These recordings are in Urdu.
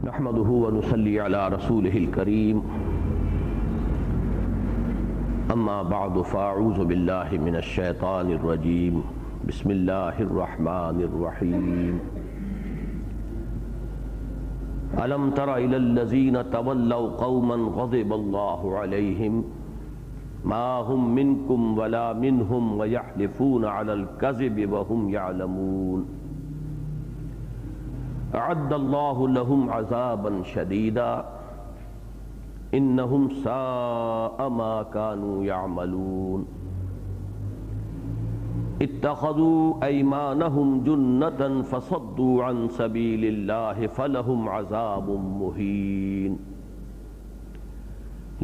نحمده ونصلي على رسوله الكريم اما بعد فاعوذ بالله من الشيطان الرجيم بسم الله الرحمن الرحيم ألم تر إلى الذين تولوا قوما غضب الله عليهم ما هم منكم ولا منهم ويحلفون على الكذب وهم يعلمون أعد الله لهم عذابا شديدا إنهم ساء ما كانوا يعملون اتخذوا أيمانهم جنة فصدوا عن سبيل الله فلهم عذاب مهين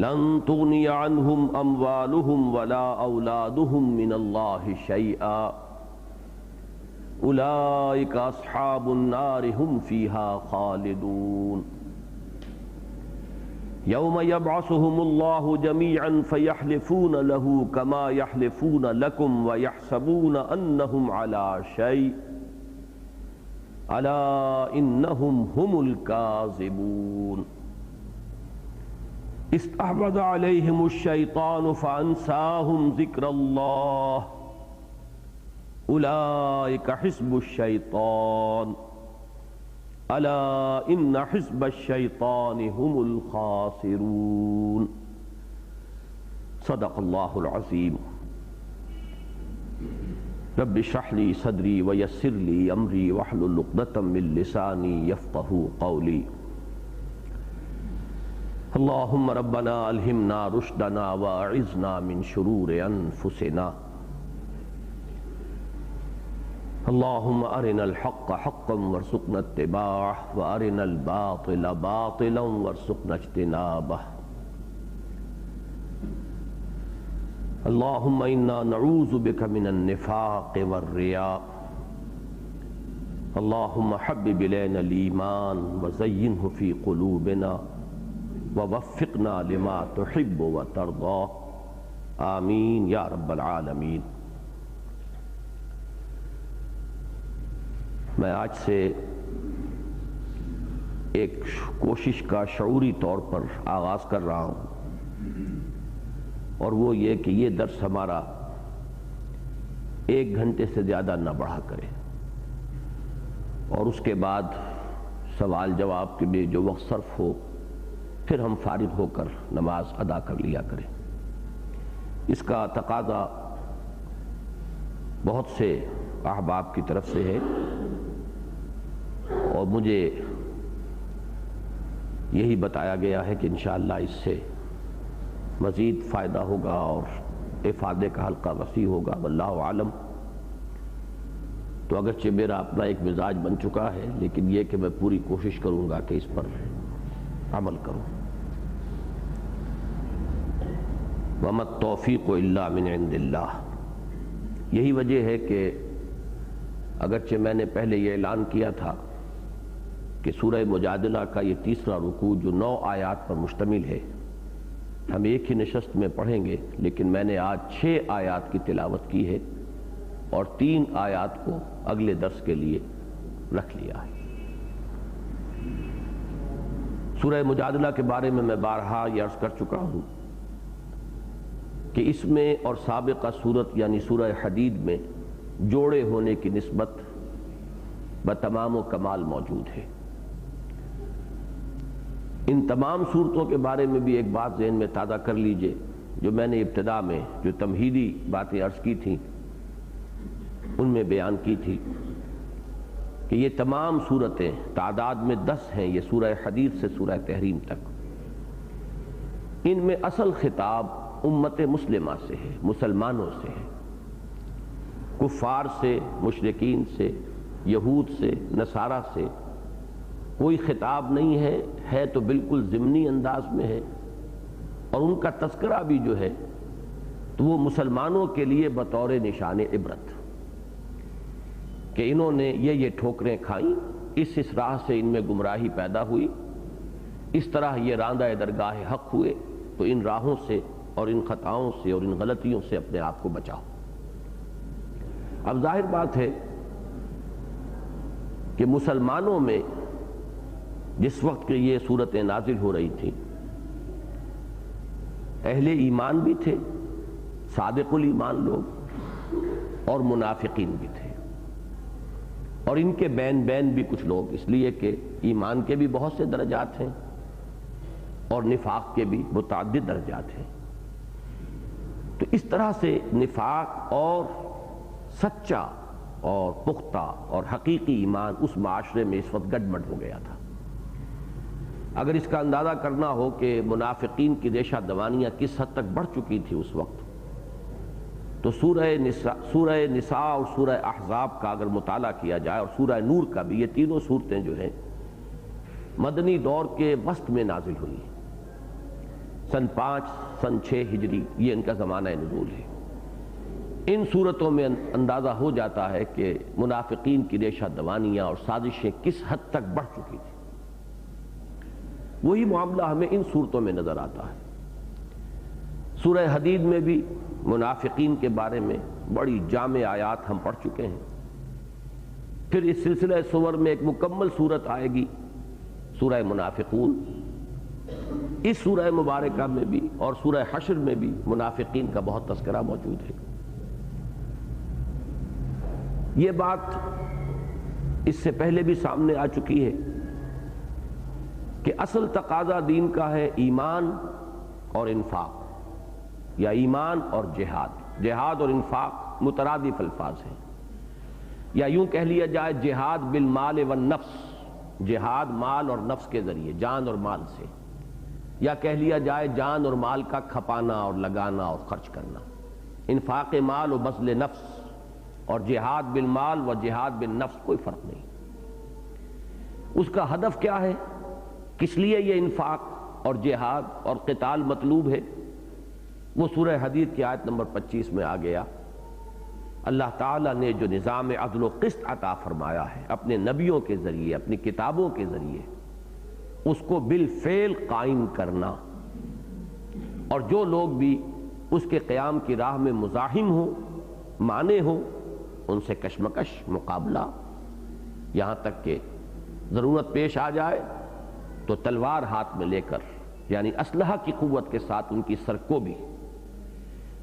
لن تغني عنهم أموالهم ولا أولادهم من الله شيئا أولئك أصحاب النار هم فيها خالدون يوم يبعثهم الله جميعا فيحلفون له كما يحلفون لكم ويحسبون أنهم على شيء ألا إنهم هم الكاذبون استحوذ عليهم الشيطان فأنساهم ذكر الله أولئك حزب الشيطان ألا إن حزب الشيطان هم الخاسرون صدق الله العظيم رب اشرح لي صدري ويسر لي أمري واحلل عقدة من لساني يفقهوا قولي اللهم ربنا ألهمنا رشدنا وأعذنا من شرور أنفسنا اللهم أرنا الحق حقا وارزقنا اتباعه وأرنا الباطل باطلا وارزقنا اجتنابه اللهم إنا نعوذ بك من النفاق والرياء اللهم حبب إلينا الإيمان وزينه في قلوبنا ووفقنا لما تحب وترضى آمين يا رب العالمين۔ میں آج سے ایک کوشش کا شعوری طور پر آغاز کر رہا ہوں، اور وہ یہ کہ یہ درس ہمارا 1 گھنٹے سے زیادہ نہ بڑھا کرے، اور اس کے بعد سوال جواب کے لیے جو وقت صرف ہو پھر ہم فارغ ہو کر نماز ادا کر لیا کریں۔ اس کا تقاضا بہت سے احباب کی طرف سے ہے، اور مجھے یہی بتایا گیا ہے کہ انشاءاللہ اس سے مزید فائدہ ہوگا اور افادے کا حلقہ وسیع ہوگا، واللہ عالم۔ تو اگرچہ میرا اپنا ایک مزاج بن چکا ہے، لیکن یہ کہ میں پوری کوشش کروں گا کہ اس پر عمل کروں۔ وَمَا التَّوْفِيقُ إِلَّا مِنْ عِنْدِ اللَّهِ۔ یہی وجہ ہے کہ اگرچہ میں نے پہلے یہ اعلان کیا تھا کہ سورہ مجادلہ کا یہ تیسرا رکوع جو 9 آیات پر مشتمل ہے ہم ایک ہی نشست میں پڑھیں گے، لیکن میں نے آج 6 آیات کی تلاوت کی ہے اور 3 آیات کو اگلے درس کے لیے رکھ لیا ہے۔ سورہ مجادلہ کے بارے میں بارہا یہ عرض کر چکا ہوں کہ اس میں اور سابقہ صورت یعنی سورہ حدید میں جوڑے ہونے کی نسبت بتمام و کمال موجود ہے۔ ان تمام صورتوں کے بارے میں بھی ایک بات ذہن میں تازہ کر لیجئے، جو میں نے ابتدا میں جو تمہیدی باتیں عرض کی تھیں ان میں بیان کی تھی کہ یہ تمام صورتیں تعداد میں 10 ہیں، یہ سورہ حدید سے سورہ تحریم تک۔ ان میں اصل خطاب امت مسلمہ سے ہے، مسلمانوں سے ہے، کفار سے، مشرکین سے، یہود سے، نصارہ سے کوئی خطاب نہیں ہے تو بالکل ضمنی انداز میں ہے، اور ان کا تذکرہ بھی جو ہے تو وہ مسلمانوں کے لیے بطور نشان عبرت کہ انہوں نے یہ ٹھوکریں کھائیں، اس راہ سے ان میں گمراہی پیدا ہوئی، اس طرح یہ راندہ درگاہ حق ہوئے، تو ان راہوں سے اور ان خطاؤں سے اور ان غلطیوں سے اپنے آپ کو بچاؤ۔ اب ظاہر بات ہے کہ مسلمانوں میں جس وقت کہ یہ صورتیں نازل ہو رہی تھیں، اہل ایمان بھی تھے، صادق الایمان لوگ، اور منافقین بھی تھے، اور ان کے بین بین بھی کچھ لوگ، اس لیے کہ ایمان کے بھی بہت سے درجات ہیں اور نفاق کے بھی متعدد درجات ہیں۔ تو اس طرح سے نفاق اور سچا اور پختہ اور حقیقی ایمان اس معاشرے میں اس وقت گڈبڈ ہو گیا تھا۔ اگر اس کا اندازہ کرنا ہو کہ منافقین کی ریشہ دوانیاں کس حد تک بڑھ چکی تھی اس وقت، تو سورہ نساء اور سورہ احزاب کا اگر مطالعہ کیا جائے اور سورہ نور کا بھی، یہ تینوں صورتیں جو ہیں مدنی دور کے وسط میں نازل ہوئی ہیں، سن 5 سن 6 ہجری، یہ ان کا زمانہ نزول ہے۔ ان صورتوں میں اندازہ ہو جاتا ہے کہ منافقین کی ریشہ دوانیاں اور سازشیں کس حد تک بڑھ چکی تھی۔ وہی معاملہ ہمیں ان صورتوں میں نظر آتا ہے۔ سورہ حدید میں بھی منافقین کے بارے میں بڑی جامع آیات ہم پڑھ چکے ہیں۔ پھر اس سلسلہ سور میں ایک مکمل صورت آئے گی، سورہ منافقون۔ اس سورہ مبارکہ میں بھی اور سورہ حشر میں بھی منافقین کا بہت تذکرہ موجود ہے۔ یہ بات اس سے پہلے بھی سامنے آ چکی ہے کہ اصل تقاضا دین کا ہے ایمان اور انفاق، یا ایمان اور جہاد۔ جہاد اور انفاق مترادف الفاظ ہیں، یا یوں کہہ لیا جائے جہاد بالمال والنفس، جہاد مال اور نفس کے ذریعے، جان اور مال سے، یا کہہ لیا جائے جان اور مال کا کھپانا اور لگانا اور خرچ کرنا۔ انفاق مال و بذل نفس اور جہاد بالمال و جہاد بالنفس کوئی فرق نہیں۔ اس کا ہدف کیا ہے، کس لیے یہ انفاق اور جہاد اور قتال مطلوب ہے، وہ سورہ حدید کی آیت نمبر 25 میں آ گیا۔ اللہ تعالیٰ نے جو نظام عدل و قسط عطا فرمایا ہے اپنے نبیوں کے ذریعے، اپنی کتابوں کے ذریعے، اس کو بالفعل قائم کرنا، اور جو لوگ بھی اس کے قیام کی راہ میں مزاحم ہوں، مانے ہوں، ان سے کشمکش، مقابلہ، یہاں تک کہ ضرورت پیش آ جائے تو تلوار ہاتھ میں لے کر، یعنی اسلحہ کی قوت کے ساتھ ان کی سرکوبی۔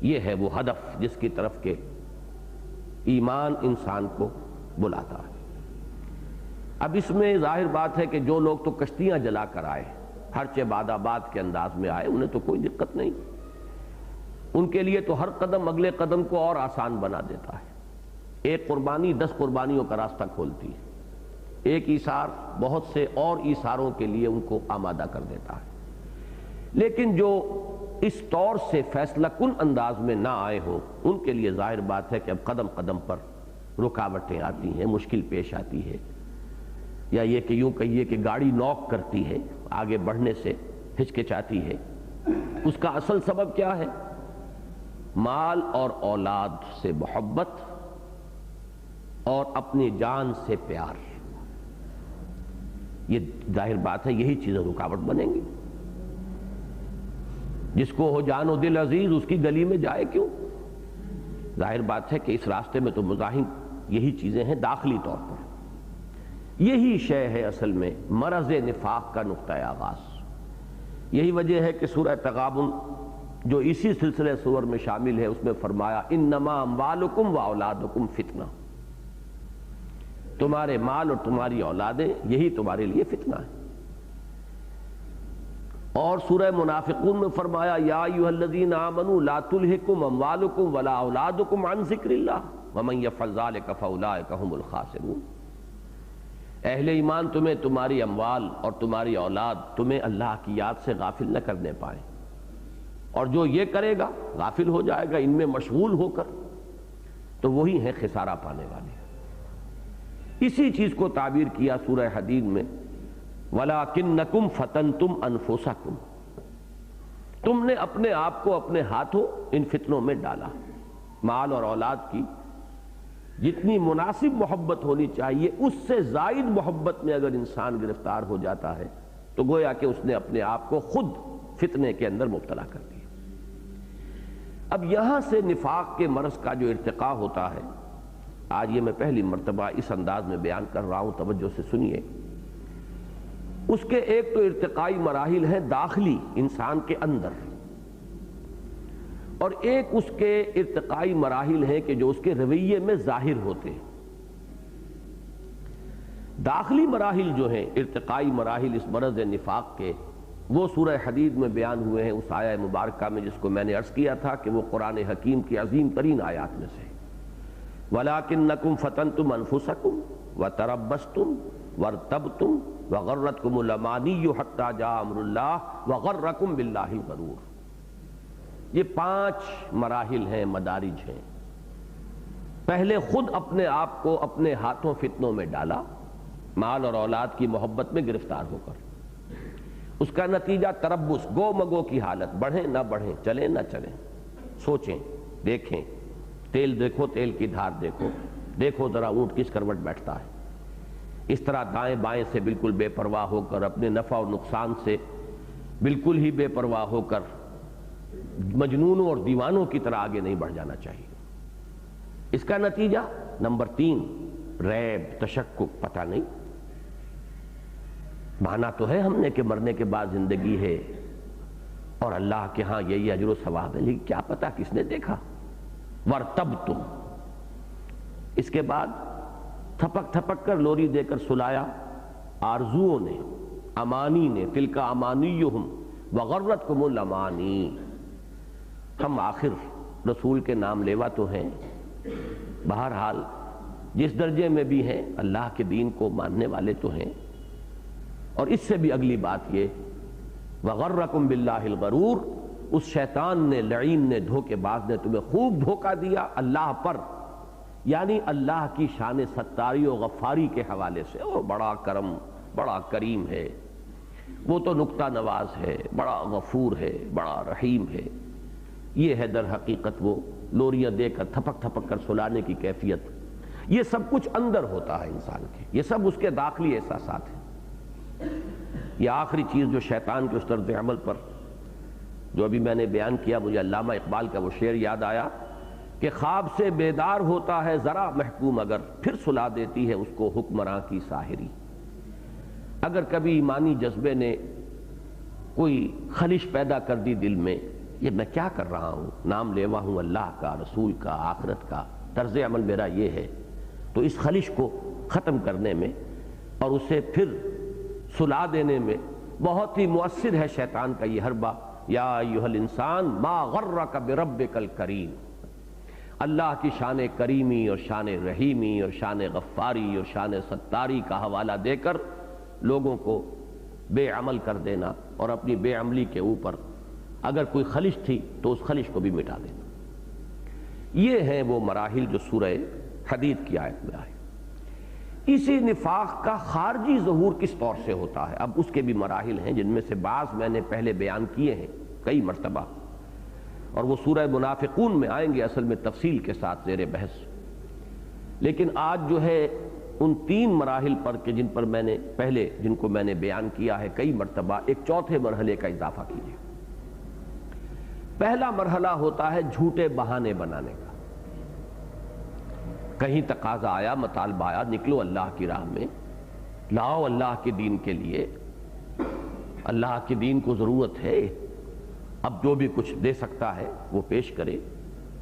یہ ہے وہ ہدف جس کی طرف کے ایمان انسان کو بلاتا ہے۔ اب اس میں ظاہر بات ہے کہ جو لوگ تو کشتیاں جلا کر آئے، ہرچہ باد آباد کے انداز میں آئے، انہیں تو کوئی دقت نہیں، ان کے لیے تو ہر قدم اگلے قدم کو اور آسان بنا دیتا ہے۔ ایک قربانی 10 قربانیوں کا راستہ کھولتی ہے، ایک ایثار بہت سے اور ایثاروں کے لیے ان کو آمادہ کر دیتا ہے۔ لیکن جو اس طور سے فیصلہ کن انداز میں نہ آئے ہوں، ان کے لیے ظاہر بات ہے کہ اب قدم قدم پر رکاوٹیں آتی ہیں، مشکل پیش آتی ہے، یا یہ کہ یوں کہیے کہ گاڑی نوک کرتی ہے، آگے بڑھنے سے ہچکچاتی ہے۔ اس کا اصل سبب کیا ہے؟ مال اور اولاد سے محبت اور اپنی جان سے پیار۔ یہ ظاہر بات ہے یہی چیزیں رکاوٹ بنیں گی۔ جس کو ہو جان و دل عزیز اس کی گلی میں جائے کیوں؟ ظاہر بات ہے کہ اس راستے میں تو مزاحم یہی چیزیں ہیں داخلی طور پر۔ یہی شے ہے اصل میں مرض نفاق کا نقطہ آغاز۔ یہی وجہ ہے کہ سورہ تغابن جو اسی سلسلے سور میں شامل ہے، اس میں فرمایا انما اموالکم و اولادکم فتنہ، تمہارے مال اور تمہاری اولادیں یہی تمہارے لیے فتنہ ہے۔ اور سورہ منافقون میں فرمایا یا ایھا الذین آمنوا لا تلھکم اموالکم ولا اولادکم عن ذکر اللہ ومن یفعل ذلک فاولئک هم الخاسرون۔ اہل ایمان تمہیں تمہاری اموال اور تمہاری اولاد تمہیں اللہ کی یاد سے غافل نہ کرنے پائیں، اور جو یہ کرے گا غافل ہو جائے گا ان میں مشغول ہو کر، تو وہی ہیں خسارہ پانے والے۔ اسی چیز کو تعبیر کیا سورہ حدید میں وَلَٰكِنَّكُمْ فَتَنْتُمْ أَنفُسَكُمْ، تم نے اپنے آپ کو اپنے ہاتھوں ان فتنوں میں ڈالا۔ مال اور اولاد کی جتنی مناسب محبت ہونی چاہیے اس سے زائد محبت میں اگر انسان گرفتار ہو جاتا ہے تو گویا کہ اس نے اپنے آپ کو خود فتنے کے اندر مبتلا کر دیا۔ اب یہاں سے نفاق کے مرض کا جو ارتقاء ہوتا ہے، آج یہ میں پہلی مرتبہ اس انداز میں بیان کر رہا ہوں، توجہ سے سنیے اس کے ایک تو ارتقائی مراحل ہیں داخلی انسان کے اندر، اور ایک اس کے ارتقائی مراحل ہیں کہ جو اس کے رویے میں ظاہر ہوتے ہیں۔ داخلی مراحل جو ہیں ارتقائی مراحل اس مرض نفاق کے، وہ سورہ حدید میں بیان ہوئے ہیں اس آیہ مبارکہ میں، جس کو میں نے عرض کیا تھا کہ وہ قرآن حکیم کی عظیم ترین آیات میں سے وَلَٰكِنَّكُمْ فَتَنْتُمْ أَنفُسَكُمْ وَتَرَبَّصْتُمْ وَارْتَبْتُمْ وَغَرَّتْكُمُ الْأَمَانِيُّ حَتَّىٰ جَاءَ أَمْرُ اللَّهِ وَغَرَّكُمْ بِاللَّهِ الْغَرُورُ۔ یہ 5 مراحل ہیں، مدارج ہیں۔ پہلے خود اپنے آپ کو اپنے ہاتھوں فتنوں میں ڈالا، مال اور اولاد کی محبت میں گرفتار ہو کر، اس کا نتیجہ تربص، گو مگو کی حالت، بڑھیں نہ بڑھیں، چلیں نہ چلیں، سوچیں، دیکھیں، تیل دیکھو، تیل کی دھار دیکھو، دیکھو ذرا اونٹ کس کروٹ بیٹھتا ہے۔ اس طرح دائیں بائیں سے بالکل بے پرواہ ہو کر، اپنے نفع اور نقصان سے بالکل ہی بے پرواہ ہو کر مجنونوں اور دیوانوں کی طرح آگے نہیں بڑھ جانا چاہیے۔ اس کا نتیجہ نمبر 3 ریب، تشکک، پتہ نہیں، مانا تو ہے ہم نے کہ مرنے کے بعد زندگی ہے اور اللہ کے ہاں یہی اجر و ثواب ہے، لیکن کیا پتہ کس نے دیکھا۔ وَارْتَبْتُمْ، اس کے بعد تھپک تھپک کر لوری دے کر سلایا آرزوؤں نے، امانی نے، تِلْکَ أَمَانِيُّهُمْ وَغَرَّتْكُمُ الْأَمَانِي۔ ہم آخر رسول کے نام لیوا تو ہیں، بہرحال جس درجے میں بھی ہیں اللہ کے دین کو ماننے والے تو ہیں، اور اس سے بھی اگلی بات یہ وَغَرَّكُمْ بِاللَّهِ الْغَرُورُ، اس شیطان نے، لعین نے، دھوکے باز نے تمہیں خوب دھوکہ دیا اللہ پر، یعنی اللہ کی شان ستاری و غفاری کے حوالے سے۔ وہ بڑا کرم، بڑا کریم ہے، وہ تو نکتہ نواز ہے، بڑا غفور ہے، بڑا رحیم ہے۔ یہ ہے در حقیقت وہ لوریاں دے کر تھپک تھپک کر سلانے کی کیفیت۔ یہ سب کچھ اندر ہوتا ہے انسان کے، یہ سب اس کے داخلی احساسات ہیں۔ یہ آخری چیز جو شیطان کے اس طرز عمل پر جو ابھی میں نے بیان کیا، مجھے علامہ اقبال کا وہ شعر یاد آیا کہ خواب سے بیدار ہوتا ہے ذرا محکوم، اگر پھر سلا دیتی ہے اس کو حکمراں کی ساحری۔ اگر کبھی ایمانی جذبے نے کوئی خلش پیدا کر دی دل میں، یہ میں کیا کر رہا ہوں، نام لیوا ہوں اللہ کا، رسول کا، آخرت کا، طرز عمل میرا یہ ہے، تو اس خلش کو ختم کرنے میں اور اسے پھر سلا دینے میں بہت ہی مؤثر ہے شیطان کا یہ حربہ۔ یا ایھا الانسان ما غرک بربک الکریم، اللہ کی شان کریمی اور شان رحیمی اور شان غفاری اور شان ستاری کا حوالہ دے کر لوگوں کو بے عمل کر دینا، اور اپنی بے عملی کے اوپر اگر کوئی خلش تھی تو اس خلش کو بھی مٹا دینا۔ یہ ہیں وہ مراحل جو سورہ حدید کی آیت میں آئے۔ اسی نفاق کا خارجی ظہور کس طور سے ہوتا ہے، اب اس کے بھی مراحل ہیں، جن میں سے بعض میں نے پہلے بیان کیے ہیں کئی مرتبہ، اور وہ سورہ منافقون میں آئیں گے اصل میں تفصیل کے ساتھ زیر بحث۔ لیکن آج جو ہے ان 3 مراحل پر کہ جن پر میں نے پہلے جن کو میں نے بیان کیا ہے کئی مرتبہ، ایک چوتھے مرحلے کا اضافہ کیجیے۔ پہلا مرحلہ ہوتا ہے جھوٹے بہانے بنانے کا۔ کہیں تقاضا آیا، مطالبہ آیا، نکلو اللہ کی راہ میں، لاؤ اللہ کے دین کے لیے، اللہ کے دین کو ضرورت ہے، اب جو بھی کچھ دے سکتا ہے وہ پیش کرے،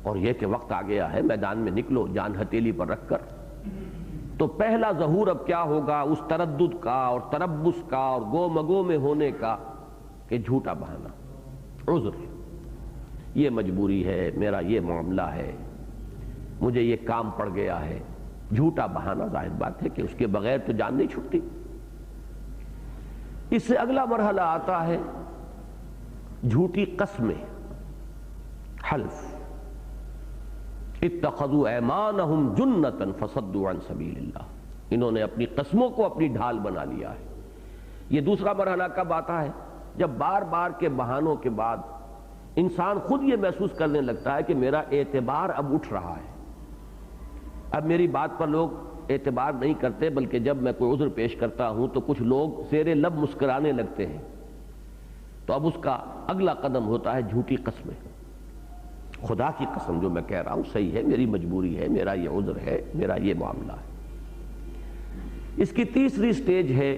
اور یہ کہ وقت آ گیا ہے، میدان میں نکلو جان ہتھیلی پر رکھ کر۔ تو پہلا ظہور اب کیا ہوگا اس تردد کا اور تربص کا اور گو مگو میں ہونے کا کہ جھوٹا بہانا، عذر، یہ مجبوری ہے، میرا یہ معاملہ ہے، مجھے یہ کام پڑ گیا ہے۔ جھوٹا بہانا ظاہر بات ہے کہ اس کے بغیر تو جان نہیں چھٹتی۔ اس سے اگلا مرحلہ آتا ہے جھوٹی قسمیں، حلف، اتخذوا ایمانہم جنۃ فصدوا عن سبیل اللہ، انہوں نے اپنی قسموں کو اپنی ڈھال بنا لیا ہے۔ یہ دوسرا مرحلہ کب آتا ہے؟ جب بار بار کے بہانوں کے بعد انسان خود یہ محسوس کرنے لگتا ہے کہ میرا اعتبار اب اٹھ رہا ہے، اب میری بات پر لوگ اعتبار نہیں کرتے، بلکہ جب میں کوئی عذر پیش کرتا ہوں تو کچھ لوگ زیر لب مسکرانے لگتے ہیں، تو اب اس کا اگلا قدم ہوتا ہے جھوٹی قسمیں۔ خدا کی قسم جو میں کہہ رہا ہوں صحیح ہے، میری مجبوری ہے، میرا یہ عذر ہے، میرا یہ معاملہ ہے۔ اس کی تیسری سٹیج ہے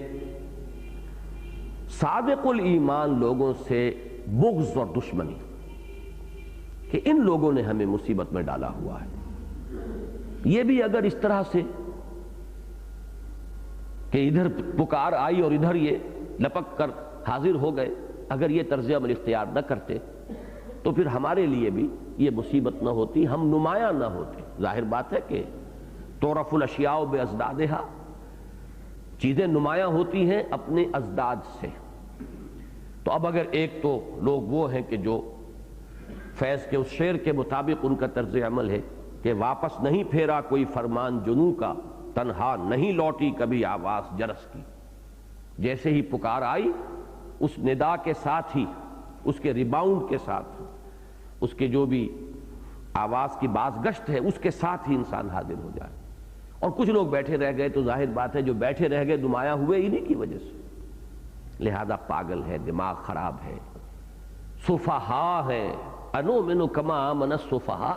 صادق الایمان لوگوں سے بغض اور دشمنی کہ ان لوگوں نے ہمیں مصیبت میں ڈالا ہوا ہے. یہ بھی اگر اس طرح سے کہ ادھر پکار آئی اور ادھر یہ لپک کر حاضر ہو گئے، اگر یہ طرز عمل اختیار نہ کرتے تو پھر ہمارے لیے بھی یہ مصیبت نہ ہوتی، ہم نمایاں نہ ہوتے. ظاہر بات ہے کہ تعرف الاشیاء بازدادہا، چیزیں نمایاں ہوتی ہیں اپنے ازداد سے. تو اب اگر ایک تو لوگ وہ ہیں کہ جو فیض کے اس شعر کے مطابق ان کا طرز عمل ہے کہ واپس نہیں پھیرا کوئی فرمان جنوں کا، تنہا نہیں لوٹی کبھی آواز جرس کی. جیسے ہی پکار آئی اس ندا کے ساتھ ہی، اس کے ریباؤنڈ کے ساتھ، اس کے جو بھی آواز کی باز گشت ہے اس کے ساتھ ہی انسان حاضر ہو جائے. اور کچھ لوگ بیٹھے رہ گئے تو ظاہر بات ہے جو بیٹھے رہ گئے نمایاں ہوئے انہی کی وجہ سے. لہذا پاگل ہے، دماغ خراب ہے، سفہا ہے. انؤمن کما آمن السفہا،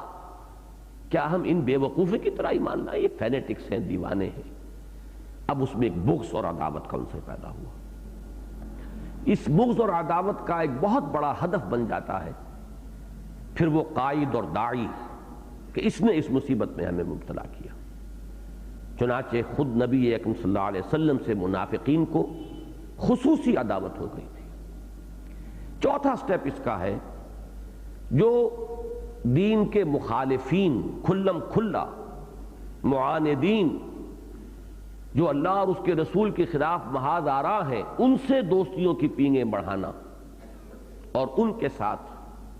کیا ہم ان بے وقوفی کی طرح ایمان لائیں؟ یہ فینیٹکس ہیں، دیوانے ہیں. اب اس میں ایک بغض اور عداوت کا عنصر پیدا ہوا. اس بغض اور عداوت کا ایک بہت بڑا ہدف بن جاتا ہے پھر وہ قائد اور داعی کہ اس نے اس مصیبت میں ہمیں مبتلا کیا. چنانچہ خود نبی اکرم صلی اللہ علیہ وسلم سے منافقین کو خصوصی عداوت ہو گئی تھی. چوتھا سٹیپ اس کا ہے جو دین کے مخالفین، کھلم کھلا معاندین، جو اللہ اور اس کے رسول کے خلاف محاذ آرا ہیں، ان سے دوستیوں کی پینگیں بڑھانا اور ان کے ساتھ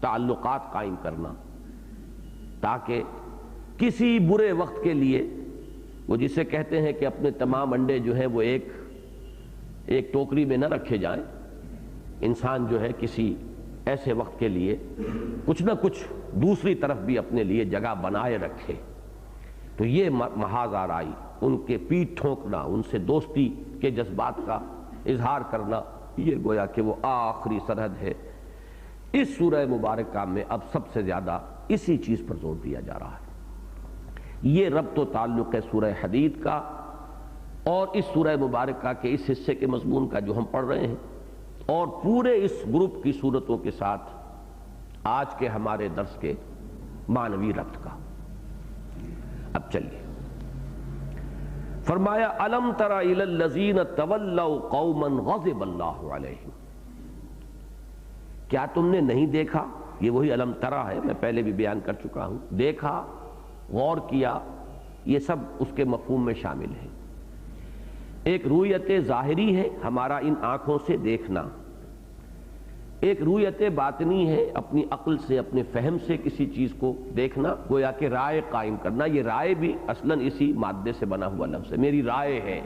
تعلقات قائم کرنا تاکہ کسی برے وقت کے لیے وہ جسے کہتے ہیں کہ اپنے تمام انڈے جو ہیں وہ ایک ٹوکری میں نہ رکھے جائیں. انسان جو ہے کسی ایسے وقت کے لیے کچھ نہ کچھ دوسری طرف بھی اپنے لیے جگہ بنائے رکھے. تو یہ محاذ آرائی، ان کے پیٹھ ٹھونکنا، ان سے دوستی کے جذبات کا اظہار کرنا، یہ گویا کہ وہ آخری سرحد ہے. اس سورہ مبارکہ میں اب سب سے زیادہ اسی چیز پر زور دیا جا رہا ہے. یہ ربط و تعلق ہے سورہ حدید کا اور اس سورہ مبارکہ کے اس حصے کے مضمون کا جو ہم پڑھ رہے ہیں اور پورے اس گروپ کی صورتوں کے ساتھ آج کے ہمارے درس کے معنوی ربط کا. اب چلیے، فرمایا الم تر الی الذین تولوا قوما غضب اللہ علیہم. کیا تم نے نہیں دیکھا؟ یہ وہی الم ترا ہے، میں پہلے بھی بیان کر چکا ہوں. دیکھا، غور کیا، یہ سب اس کے مفہوم میں شامل ہے. ایک رویت ظاہری ہے ہمارا ان آنکھوں سے دیکھنا، ایک رویت باطنی ہے اپنی عقل سے، اپنے فہم سے کسی چیز کو دیکھنا، گویا کہ رائے قائم کرنا. یہ رائے بھی اصلاً اسی مادے سے بنا ہوا لفظ ہے، میری رائے ہے.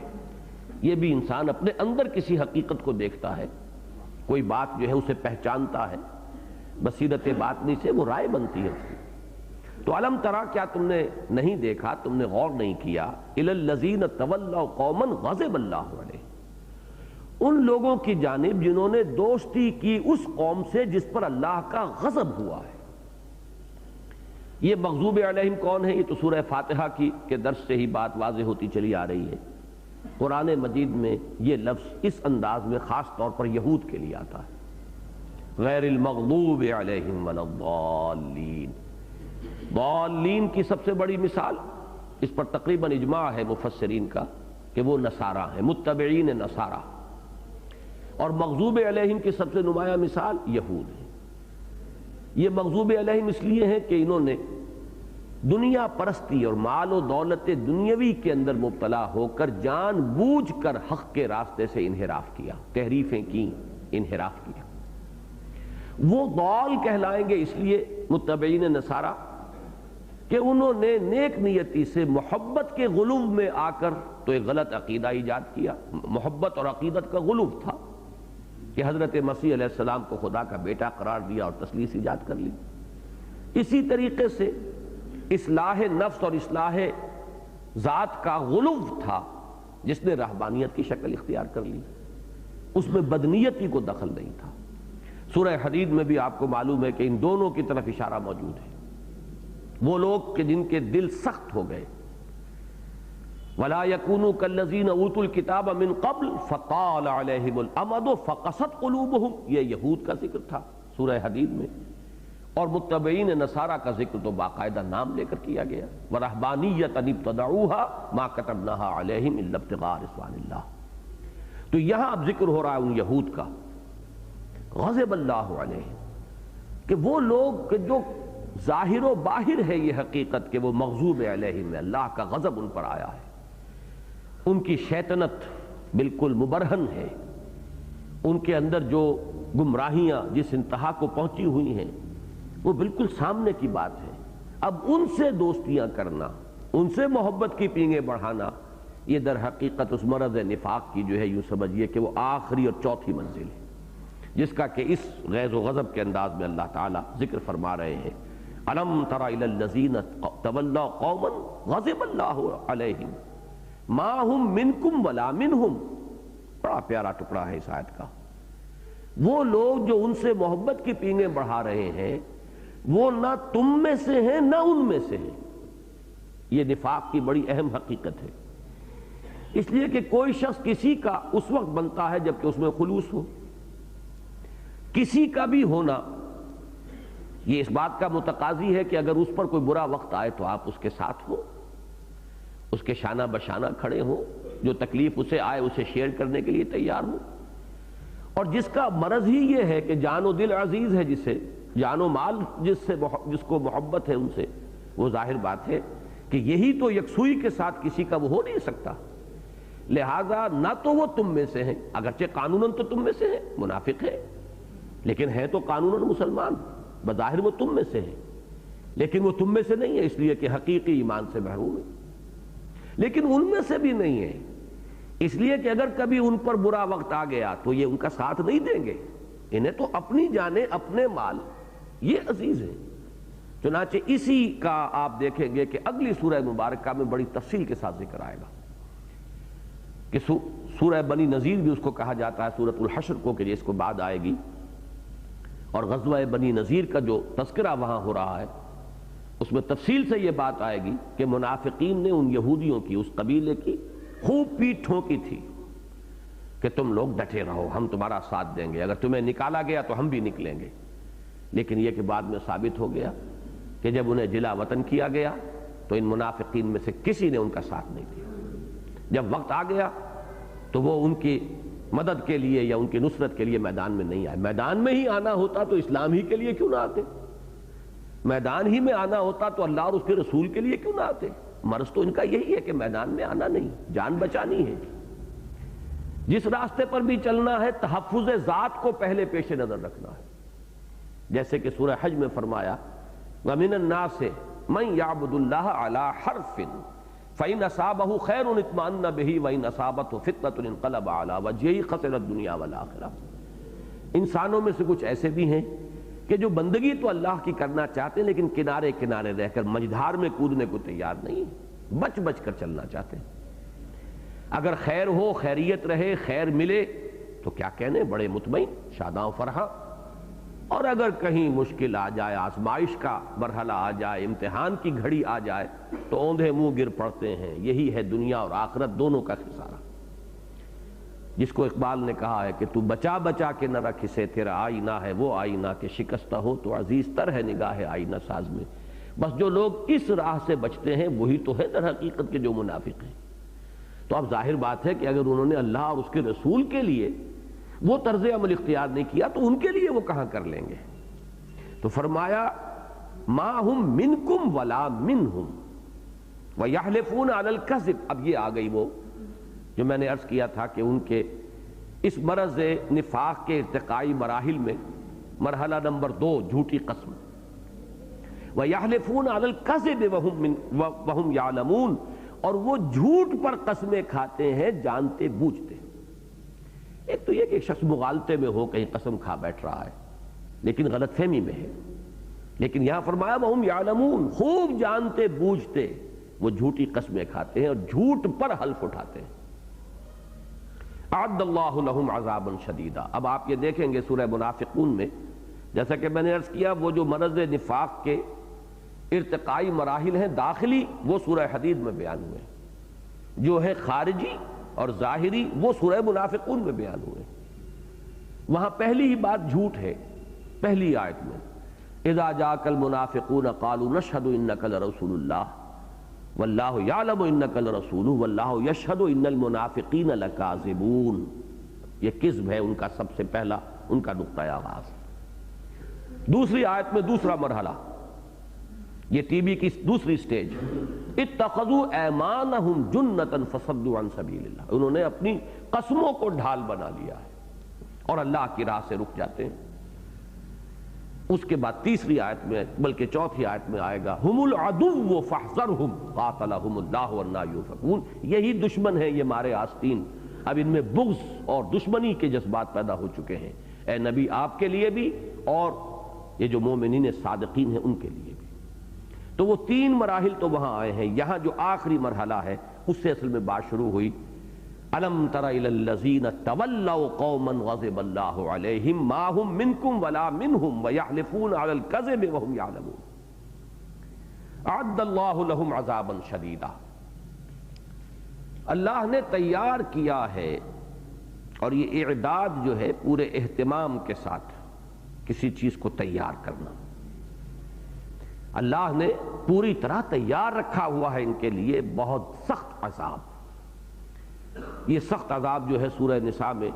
یہ بھی انسان اپنے اندر کسی حقیقت کو دیکھتا ہے، کوئی بات جو ہے اسے پہچانتا ہے، بصیرت باطنی سے وہ رائے بنتی ہے. تو علم ترا، کیا تم نے نہیں دیکھا، تم نے غور نہیں کیا، الی الذین تولوا قوما غضب اللہ علیہم، ان لوگوں کی جانب جنہوں نے دوستی کی اس قوم سے جس پر اللہ کا غضب ہوا ہے. یہ مغضوب علیہم کون ہے؟ یہ تو سورہ فاتحہ کے درس سے ہی بات واضح ہوتی چلی آ رہی ہے. قرآن مجید میں یہ لفظ اس انداز میں خاص طور پر یہود کے لیے آتا ہے، غیر المغضوب علیہم ولا الضالین. ضالین کی سب سے بڑی مثال، اس پر تقریباً اجماع ہے مفسرین کا کہ وہ نصارہ ہیں، متبعین نصارہ. اور مغضوب علیہم کی سب سے نمایاں مثال یہود ہیں. یہ مغضوب علیہم اس لیے ہیں کہ انہوں نے دنیا پرستی اور مال و دولت دنیاوی کے اندر مبتلا ہو کر جان بوجھ کر حق کے راستے سے انحراف کیا، تحریفیں کی، انحراف کیا. وہ ضال کہلائیں گے اس لیے متبعین نصارہ کہ انہوں نے نیک نیتی سے محبت کے غلو میں آ کر تو ایک غلط عقیدہ ایجاد کیا. محبت اور عقیدت کا غلو تھا کہ حضرت مسیح علیہ السلام کو خدا کا بیٹا قرار دیا اور تثلیث ایجاد کر لی. اسی طریقے سے اصلاح نفس اور اصلاح ذات کا غلو تھا جس نے رہبانیت کی شکل اختیار کر لی، اس میں بدنیتی کو دخل نہیں تھا. سورہ حدید میں بھی آپ کو معلوم ہے کہ ان دونوں کی طرف اشارہ موجود ہے. وہ لوگ کہ جن کے دل سخت ہو گئے، ولا يكونوا كالذين اوتوا الكتاب من قبل فطال عليهم الامد فقست قلوبهم، یہ یہود کا ذکر تھا سورہ حدید میں، اور متبعین نصارہ کا ذکر تو باقاعدہ نام لے کر کیا گیا، ورہبانیۃ ابتدعوها ما كتبناها عليهم الا ابتغاء رضوان اللہ۔ تو یہاں اب ذکر ہو رہا ہے ان یہود کا، غضب اللہ علیہم، کہ وہ لوگ کہ جو ظاہر و باہر ہے یہ حقیقت کہ وہ مغضوب علیہم ہے، اللہ کا غضب ان پر آیا ہے، ان کی شیطنت بالکل مبرہن ہے، ان کے اندر جو گمراہیاں جس انتہا کو پہنچی ہوئی ہیں وہ بالکل سامنے کی بات ہے۔ اب ان سے دوستیاں کرنا، ان سے محبت کی پینگیں بڑھانا، یہ در حقیقت اس مرض نفاق کی جو ہے یوں سمجھیے کہ وہ آخری اور چوتھی منزل ہے، جس کا کہ اس غیظ و غضب کے انداز میں اللہ تعالیٰ ذکر فرما رہے ہیں۔ الم تر الی الذین تولوا قوما غضب اللہ علیہم ما ہم منکم ولا منہم، بڑا پیارا ٹکڑا ہے اس آیت کا۔ وہ لوگ جو ان سے محبت کی پینگیں بڑھا رہے ہیں وہ نہ تم میں سے ہیں نہ ان میں سے ہیں، یہ نفاق کی بڑی اہم حقیقت ہے، اس لیے کہ کوئی شخص کسی کا اس وقت بنتا ہے جبکہ اس میں خلوص ہو، کسی کا بھی ہونا یہ اس بات کا متقاضی ہے کہ اگر اس پر کوئی برا وقت آئے تو آپ اس کے ساتھ ہو، اس کے شانہ بشانہ کھڑے ہو، جو تکلیف اسے آئے اسے شیئر کرنے کے لیے تیار ہو، اور جس کا مرض ہی یہ ہے کہ جان و دل عزیز ہے، جسے جان و مال جس کو محبت ہے ان سے، وہ ظاہر بات ہے کہ یہی تو یکسوئی کے ساتھ کسی کا وہ ہو نہیں سکتا، لہذا نہ تو وہ تم میں سے ہیں، اگرچہ قانوناً تو تم میں سے ہیں، منافق ہے لیکن ہے تو قانوناً مسلمان، بظاہر وہ تم میں سے ہیں لیکن وہ تم میں سے نہیں ہے، اس لیے کہ حقیقی ایمان سے محروم ہے، لیکن ان میں سے بھی نہیں ہے، اس لیے کہ اگر کبھی ان پر برا وقت آ گیا تو یہ ان کا ساتھ نہیں دیں گے، انہیں تو اپنی جانیں اپنے مال یہ عزیز ہے۔ چنانچہ اسی کا آپ دیکھیں گے کہ اگلی سورہ مبارکہ میں بڑی تفصیل کے ساتھ ذکر آئے گا کہ سورہ بنی نذیر بھی اس کو کہا جاتا ہے، سورۃ الحشر کو، کہ اس کو بعد آئے گی، اور غزوہ بنی نذیر کا جو تذکرہ وہاں ہو رہا ہے اس میں تفصیل سے یہ بات آئے گی کہ منافقین نے ان یہودیوں کی، اس قبیلے کی خوب پیٹ ٹھونکی تھی کہ تم لوگ ڈٹے رہو، ہم تمہارا ساتھ دیں گے، اگر تمہیں نکالا گیا تو ہم بھی نکلیں گے، لیکن یہ کہ بعد میں ثابت ہو گیا کہ جب انہیں جلا وطن کیا گیا تو ان منافقین میں سے کسی نے ان کا ساتھ نہیں دیا، جب وقت آ گیا تو وہ ان کی مدد کے لیے یا ان کی نصرت کے لیے میدان میں نہیں آئے۔ میدان میں ہی آنا ہوتا تو اسلام ہی کے لیے کیوں نہ آتے، میدان ہی میں آنا ہوتا تو اللہ اور اس کے رسول کے لیے کیوں نہ آتے؟ مرض تو ان کا یہی ہے کہ میدان میں آنا نہیں، جان بچانی ہے، جس راستے پر بھی چلنا ہے تحفظ ذات کو پہلے پیش نظر رکھنا ہے، جیسے کہ سورہ حج میں فرمایا وَمِنَ النَّاسِ مَن يَعْبُدُ اللَّهَ عَلَى حَرْفٍ فَإِنْ أَصَابَهُ خَيْرٌ اطْمَأَنَّ بِهِ وَإِنْ أَصَابَتْهُ فِتْنَةٌ انقلب عَلَى وَجْهِهِ خَسِرَ الدُّنْيَا وَالْآخِرَةَ۔ انسانوں میں سے کچھ ایسے بھی ہیں کہ جو بندگی تو اللہ کی کرنا چاہتے ہیں لیکن کنارے کنارے رہ کر مجدھار میں کودنے کو تیار نہیں ہیں، بچ بچ کر چلنا چاہتے ہیں، اگر خیر ہو، خیریت رہے، خیر ملے تو کیا کہنے، بڑے مطمئن، شاداں و فرحاں، اور اگر کہیں مشکل آ جائے، آزمائش کا مرحلہ آ جائے، امتحان کی گھڑی آ جائے تو اوندھے منہ گر پڑتے ہیں۔ یہی ہے دنیا اور آخرت دونوں کا خسارہ، جس کو اقبال نے کہا ہے کہ تو بچا بچا کے نہ رکھ اسے، تیرا آئینہ ہے وہ آئینہ کہ شکستہ ہو تو عزیز تر ہے نگاہ آئینہ ساز میں۔ بس جو لوگ اس راہ سے بچتے ہیں وہی تو ہے در حقیقت کے جو منافق ہیں۔ تو اب ظاہر بات ہے کہ اگر انہوں نے اللہ اور اس کے رسول کے لیے وہ طرز عمل اختیار نہیں کیا تو ان کے لیے وہ کہاں کر لیں گے؟ تو فرمایا ما ہم منکم ولا منہم ویحلفون علی الکذب۔ اب یہ آ گئی وہ جو میں نے عرض کیا تھا کہ ان کے اس مرض نفاق کے ارتقائی مراحل میں مرحلہ نمبر 2 جھوٹی قسم، وَيَحْلِفُونَ عَلَى الْكَذِبِ وَهُمْ يَعْلَمُونَ، اور وہ جھوٹ پر قسمیں کھاتے ہیں جانتے بوجھتے۔ ایک تو یہ کہ ایک شخص مغالطے میں ہو، کہیں قسم کھا بیٹھ رہا ہے لیکن غلط فہمی میں ہے، لیکن یہاں فرمایا وَهُمْ يَعْلَمُونَ، خوب جانتے بوجھتے وہ جھوٹی قسمیں کھاتے ہیں اور جھوٹ پر حلف اٹھاتے ہیں۔ اعد اللہ لہم عذابا شدیدا۔ اب آپ یہ دیکھیں گے سورہ منافقون میں، جیسا کہ میں نے عرض کیا وہ جو مرض نفاق کے ارتقائی مراحل ہیں داخلی، وہ سورہ حدید میں بیان ہوئے، جو ہے خارجی اور ظاہری وہ سورہ منافقون میں بیان ہوئے. وہاں پہلی ہی بات جھوٹ ہے. پہلی آیت میں اذا جاءک المنافقون قالوا نشهد انک لرسول اللہ واللہ یعلم انک لرسولہ واللہ یشہد ان المنافقین لکاذبون. یہ کذب ہے ان کا سب سے پہلا ان کا نقطۂ آغاز. دوسری آیت میں دوسرا مرحلہ، یہ ٹی بی کی دوسری سٹیج، اتخذوا ایمانہم جنۃ فصدوا عن سبیل اللہ. انہوں نے اپنی قسموں کو ڈھال بنا لیا ہے اور اللہ کی راہ سے رک جاتے ہیں. اس کے بعد تیسری آیت میں بلکہ چوتھی آیت میں آئے گا ہم العدو فاحذرہم قاتلہم اللہ انا یؤفکون. یہی دشمن ہیں، یہ مارے آستین. اب ان میں بغض اور دشمنی کے جذبات پیدا ہو چکے ہیں، اے نبی آپ کے لیے بھی اور یہ جو مومنین صادقین ہیں ان کے لیے بھی. تو وہ تین مراحل تو وہاں آئے ہیں. یہاں جو آخری مرحلہ ہے اس سے اصل میں بات شروع ہوئی. الم تر الی الذین تولوا قوما غضب اللہ علیہم ما هم منکم ولا منهم ویحلفون علی الکذب وهم یعلمون اعد اللہ لهم عذابا شدیدا. اللہ نے تیار کیا ہے، اور یہ اعداد جو ہے پورے اہتمام کے ساتھ کسی چیز کو تیار کرنا، اللہ نے پوری طرح تیار رکھا ہوا ہے ان کے لیے بہت سخت عذاب. یہ سخت عذاب جو ہے سورہ نساء میں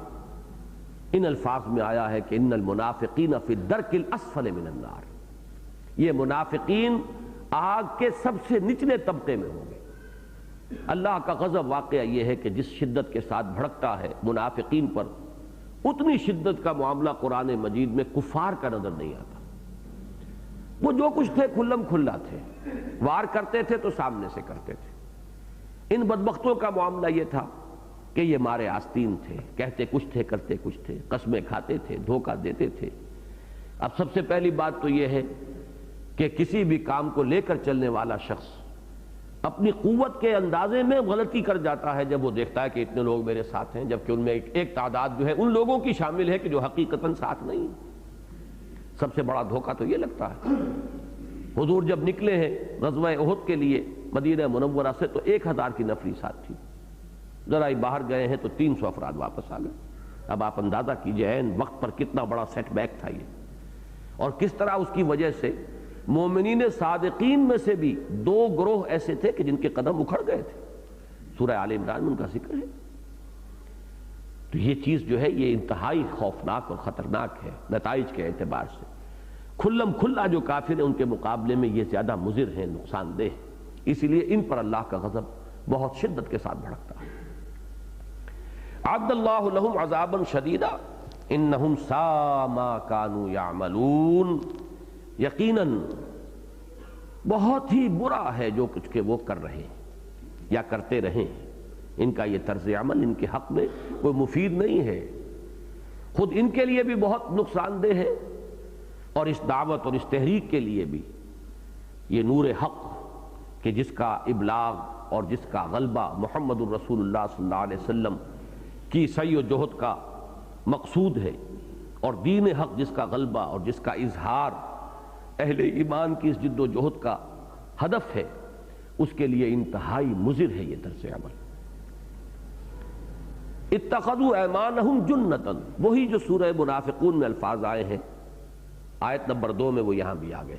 ان الفاظ میں آیا ہے کہ ان المنافقین فی الدرک الاسفل من النار. یہ منافقین آگ کے سب سے نچلے طبقے میں ہوں گے. اللہ کا غضب واقعہ یہ ہے کہ جس شدت کے ساتھ بھڑکتا ہے منافقین پر، اتنی شدت کا معاملہ قرآن مجید میں کفار کا نظر نہیں آتا. وہ جو کچھ تھے کھلم کھلا تھے، وار کرتے تھے تو سامنے سے کرتے تھے. ان بدبختوں کا معاملہ یہ تھا کہ یہ مارے آستین تھے، کہتے کچھ تھے کرتے کچھ تھے، قسمیں کھاتے تھے، دھوکہ دیتے تھے. اب سب سے پہلی بات تو یہ ہے کہ کسی بھی کام کو لے کر چلنے والا شخص اپنی قوت کے اندازے میں غلطی کر جاتا ہے جب وہ دیکھتا ہے کہ اتنے لوگ میرے ساتھ ہیں، جبکہ ان میں ایک تعداد جو ہے ان لوگوں کی شامل ہے کہ جو حقیقتاً ساتھ نہیں. سب سے بڑا دھوکہ تو یہ لگتا ہے. حضور جب نکلے ہیں غزوہ احد کے لیے مدینہ منورہ سے تو 1000 کی نفری ساتھ تھی. ذرا ہی باہر گئے ہیں تو 300 افراد واپس آ گئے. اب آپ اندازہ کیجئے عین وقت پر کتنا بڑا سیٹ بیک تھا یہ، اور کس طرح اس کی وجہ سے مومنین صادقین میں سے بھی 2 گروہ ایسے تھے کہ جن کے قدم اکھڑ گئے تھے. سورہ آل عمران میں ان کا ذکر ہے. تو یہ چیز جو ہے یہ انتہائی خوفناک اور خطرناک ہے نتائج کے اعتبار سے. کھلم کھلا جو کافر ہیں ان کے مقابلے میں یہ زیادہ مضر ہیں، نقصان دہ. اسی لیے ان پر اللہ کا غضب بہت شدت کے ساتھ بھڑکتا ہے. اعد اللہ لہم عذابا شدیدا انہم ساء ما کانوا یعملون. یقیناً بہت ہی برا ہے جو کچھ کہ وہ کر رہے ہیں یا کرتے رہے ہیں. ان کا یہ طرز عمل ان کے حق میں کوئی مفید نہیں ہے، خود ان کے لیے بھی بہت نقصان دہ ہے، اور اس دعوت اور اس تحریک کے لیے بھی. یہ نور حق کہ جس کا ابلاغ اور جس کا غلبہ محمد الرسول اللہ صلی اللہ علیہ وسلم کی سعی و جہد کا مقصود ہے، اور دین حق جس کا غلبہ اور جس کا اظہار اہل ایمان کی اس جد و جہد کا ہدف ہے، اس کے لیے انتہائی مضر ہے یہ طرز عمل. اتخذوا ایمانہم جنۃ، وہی جو سورہ منافقون میں الفاظ آئے ہیں آیت نمبر 2 میں وہ یہاں بھی آ گئے.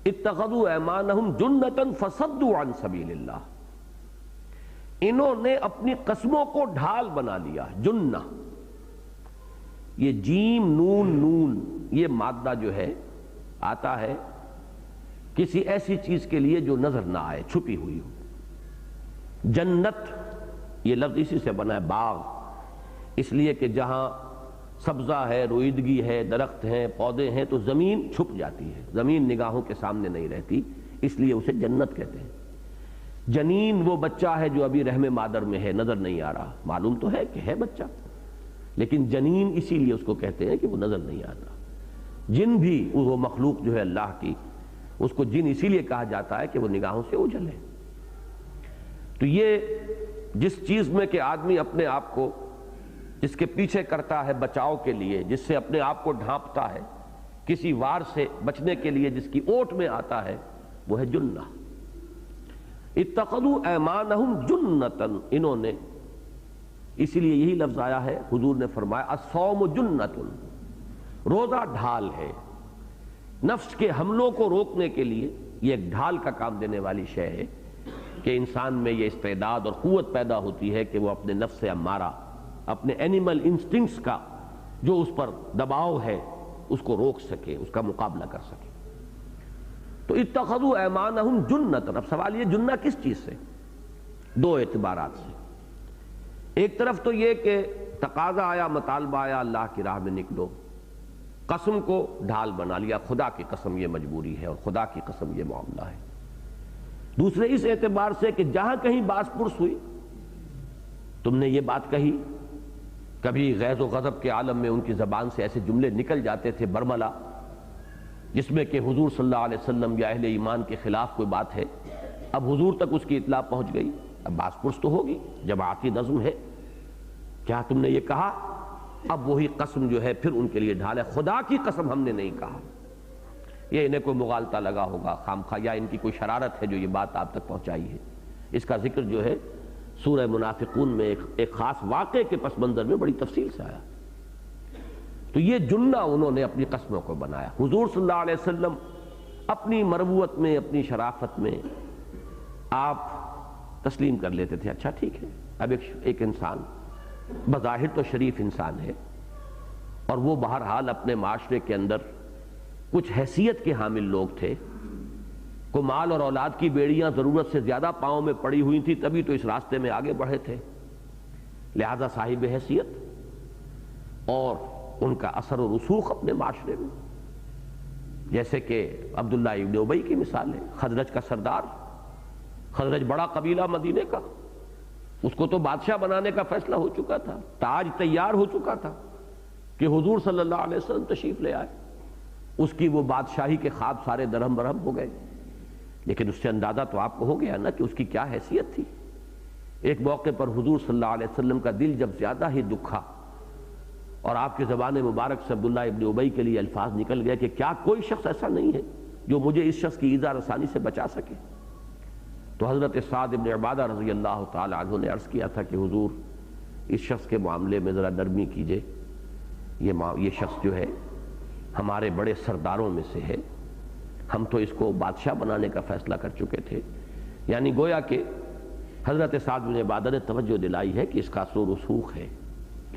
اتخذوا ایمانہم جنۃ فصدوا عن سبیل اللہ. انہوں نے اپنی قسموں کو ڈھال بنا لیا. جنہ، یہ جیم نون نون، یہ مادہ جو ہے آتا ہے کسی ایسی چیز کے لیے جو نظر نہ آئے، چھپی ہوئی ہو. جنت یہ لفظ اسی سے بنا ہے، باغ، اس لیے کہ جہاں سبزہ ہے، روئیدگی ہے، درخت ہیں، پودے ہیں، تو زمین چھپ جاتی ہے، زمین نگاہوں کے سامنے نہیں رہتی، اس لیے اسے جنت کہتے ہیں. جنین وہ بچہ ہے جو ابھی رحم مادر میں ہے، نظر نہیں آ رہا، معلوم تو ہے کہ ہے بچہ، لیکن جنین اسی لیے اس کو کہتے ہیں کہ وہ نظر نہیں آتا. جن بھی وہ مخلوق جو ہے اللہ کی، اس کو جن اسی لیے کہا جاتا ہے کہ وہ نگاہوں سے اوجھل ہے. تو یہ جس چیز میں کہ آدمی اپنے آپ کو جس کے پیچھے کرتا ہے بچاؤ کے لیے، جس سے اپنے آپ کو ڈھانپتا ہے، کسی وار سے بچنے کے لیے جس کی اوٹ میں آتا ہے، وہ ہے جنہ. اتخذوا ایمانہم جنتن، انہوں نے، اسی لیے یہی لفظ آیا ہے، حضور نے فرمایا الصوم جنتن، روزہ ڈھال ہے، نفس کے حملوں کو روکنے کے لیے یہ ایک ڈھال کا کام دینے والی شے ہے کہ انسان میں یہ استعداد اور قوت پیدا ہوتی ہے کہ وہ اپنے نفس امارہ، اپنے اینیمل انسٹنکٹس کا جو اس پر دباؤ ہے اس کو روک سکے، اس کا مقابلہ کر سکے۔ تو اتخذوا ایمانہم جنتن، اب سوال یہ جنہ کس چیز سے؟ دو اعتبارات سے۔ ایک طرف تو یہ کہ تقاضا آیا، مطالبہ آیا، اللہ کی راہ میں نکلو، قسم کو ڈھال بنا لیا، خدا کی قسم یہ مجبوری ہے اور خدا کی قسم یہ معاملہ ہے۔ دوسرے اس اعتبار سے کہ جہاں کہیں باس پرس ہوئی، تم نے یہ بات کہی، کبھی غیظ و غضب کے عالم میں ان کی زبان سے ایسے جملے نکل جاتے تھے برملا، جس میں کہ حضور صلی اللہ علیہ وسلم یا اہل ایمان کے خلاف کوئی بات ہے، اب حضور تک اس کی اطلاع پہنچ گئی، اب باس پرس تو ہوگی، جماعتی نظم ہے، کیا تم نے یہ کہا؟ اب وہی قسم جو ہے پھر ان کے لیے ڈھال ہے، خدا کی قسم ہم نے نہیں کہا۔ یہ انہیں کوئی مغالطہ لگا ہوگا خامخواہ، یا ان کی کوئی شرارت ہے جو یہ بات آپ تک پہنچائی ہے۔ اس کا ذکر جو ہے سورہ منافقون میں ایک خاص واقعے کے پس منظر میں بڑی تفصیل سے آیا۔ تو یہ جنہ انہوں نے اپنی قسموں کو بنایا۔ حضور صلی اللہ علیہ وسلم اپنی مروت میں، اپنی شرافت میں آپ تسلیم کر لیتے تھے، اچھا ٹھیک ہے، اب ایک انسان بظاہر تو شریف انسان ہے اور وہ بہرحال اپنے معاشرے کے اندر کچھ حیثیت کے حامل لوگ تھے، کو مال اور اولاد کی بیڑیاں ضرورت سے زیادہ پاؤں میں پڑی ہوئی تھی، تبھی تو اس راستے میں آگے بڑھے تھے، لہذا صاحب حیثیت اور ان کا اثر و رسوخ اپنے معاشرے میں، جیسے کہ عبداللہ ابن ابی کی مثال ہے، خزرج کا سردار، خزرج بڑا قبیلہ مدینے کا، اس کو تو بادشاہ بنانے کا فیصلہ ہو چکا تھا، تاج تیار ہو چکا تھا کہ حضور صلی اللہ علیہ وسلم تشریف لے آئے، اس کی وہ بادشاہی کے خواب سارے درہم برہم ہو گئے، لیکن اس سے اندازہ تو آپ کو ہو گیا نا کہ اس کی کیا حیثیت تھی۔ ایک موقع پر حضور صلی اللہ علیہ وسلم کا دل جب زیادہ ہی دکھا اور آپ کی زبان مبارک سے عبداللہ ابن ابی کے لیے الفاظ نکل گیا کہ کیا کوئی شخص ایسا نہیں ہے جو مجھے اس شخص کی ایذا رسانی سے بچا سکے، تو حضرت سعد ابن عبادہ رضی اللہ تعالی عنہ نے عرض کیا تھا کہ حضور اس شخص کے معاملے میں ذرا نرمی کیجئے، یہ شخص جو ہے ہمارے بڑے سرداروں میں سے ہے، ہم تو اس کو بادشاہ بنانے کا فیصلہ کر چکے تھے۔ یعنی گویا کہ حضرت سعد بن عبادہ نے توجہ دلائی ہے کہ اس کا اثر و رسوخ ہے،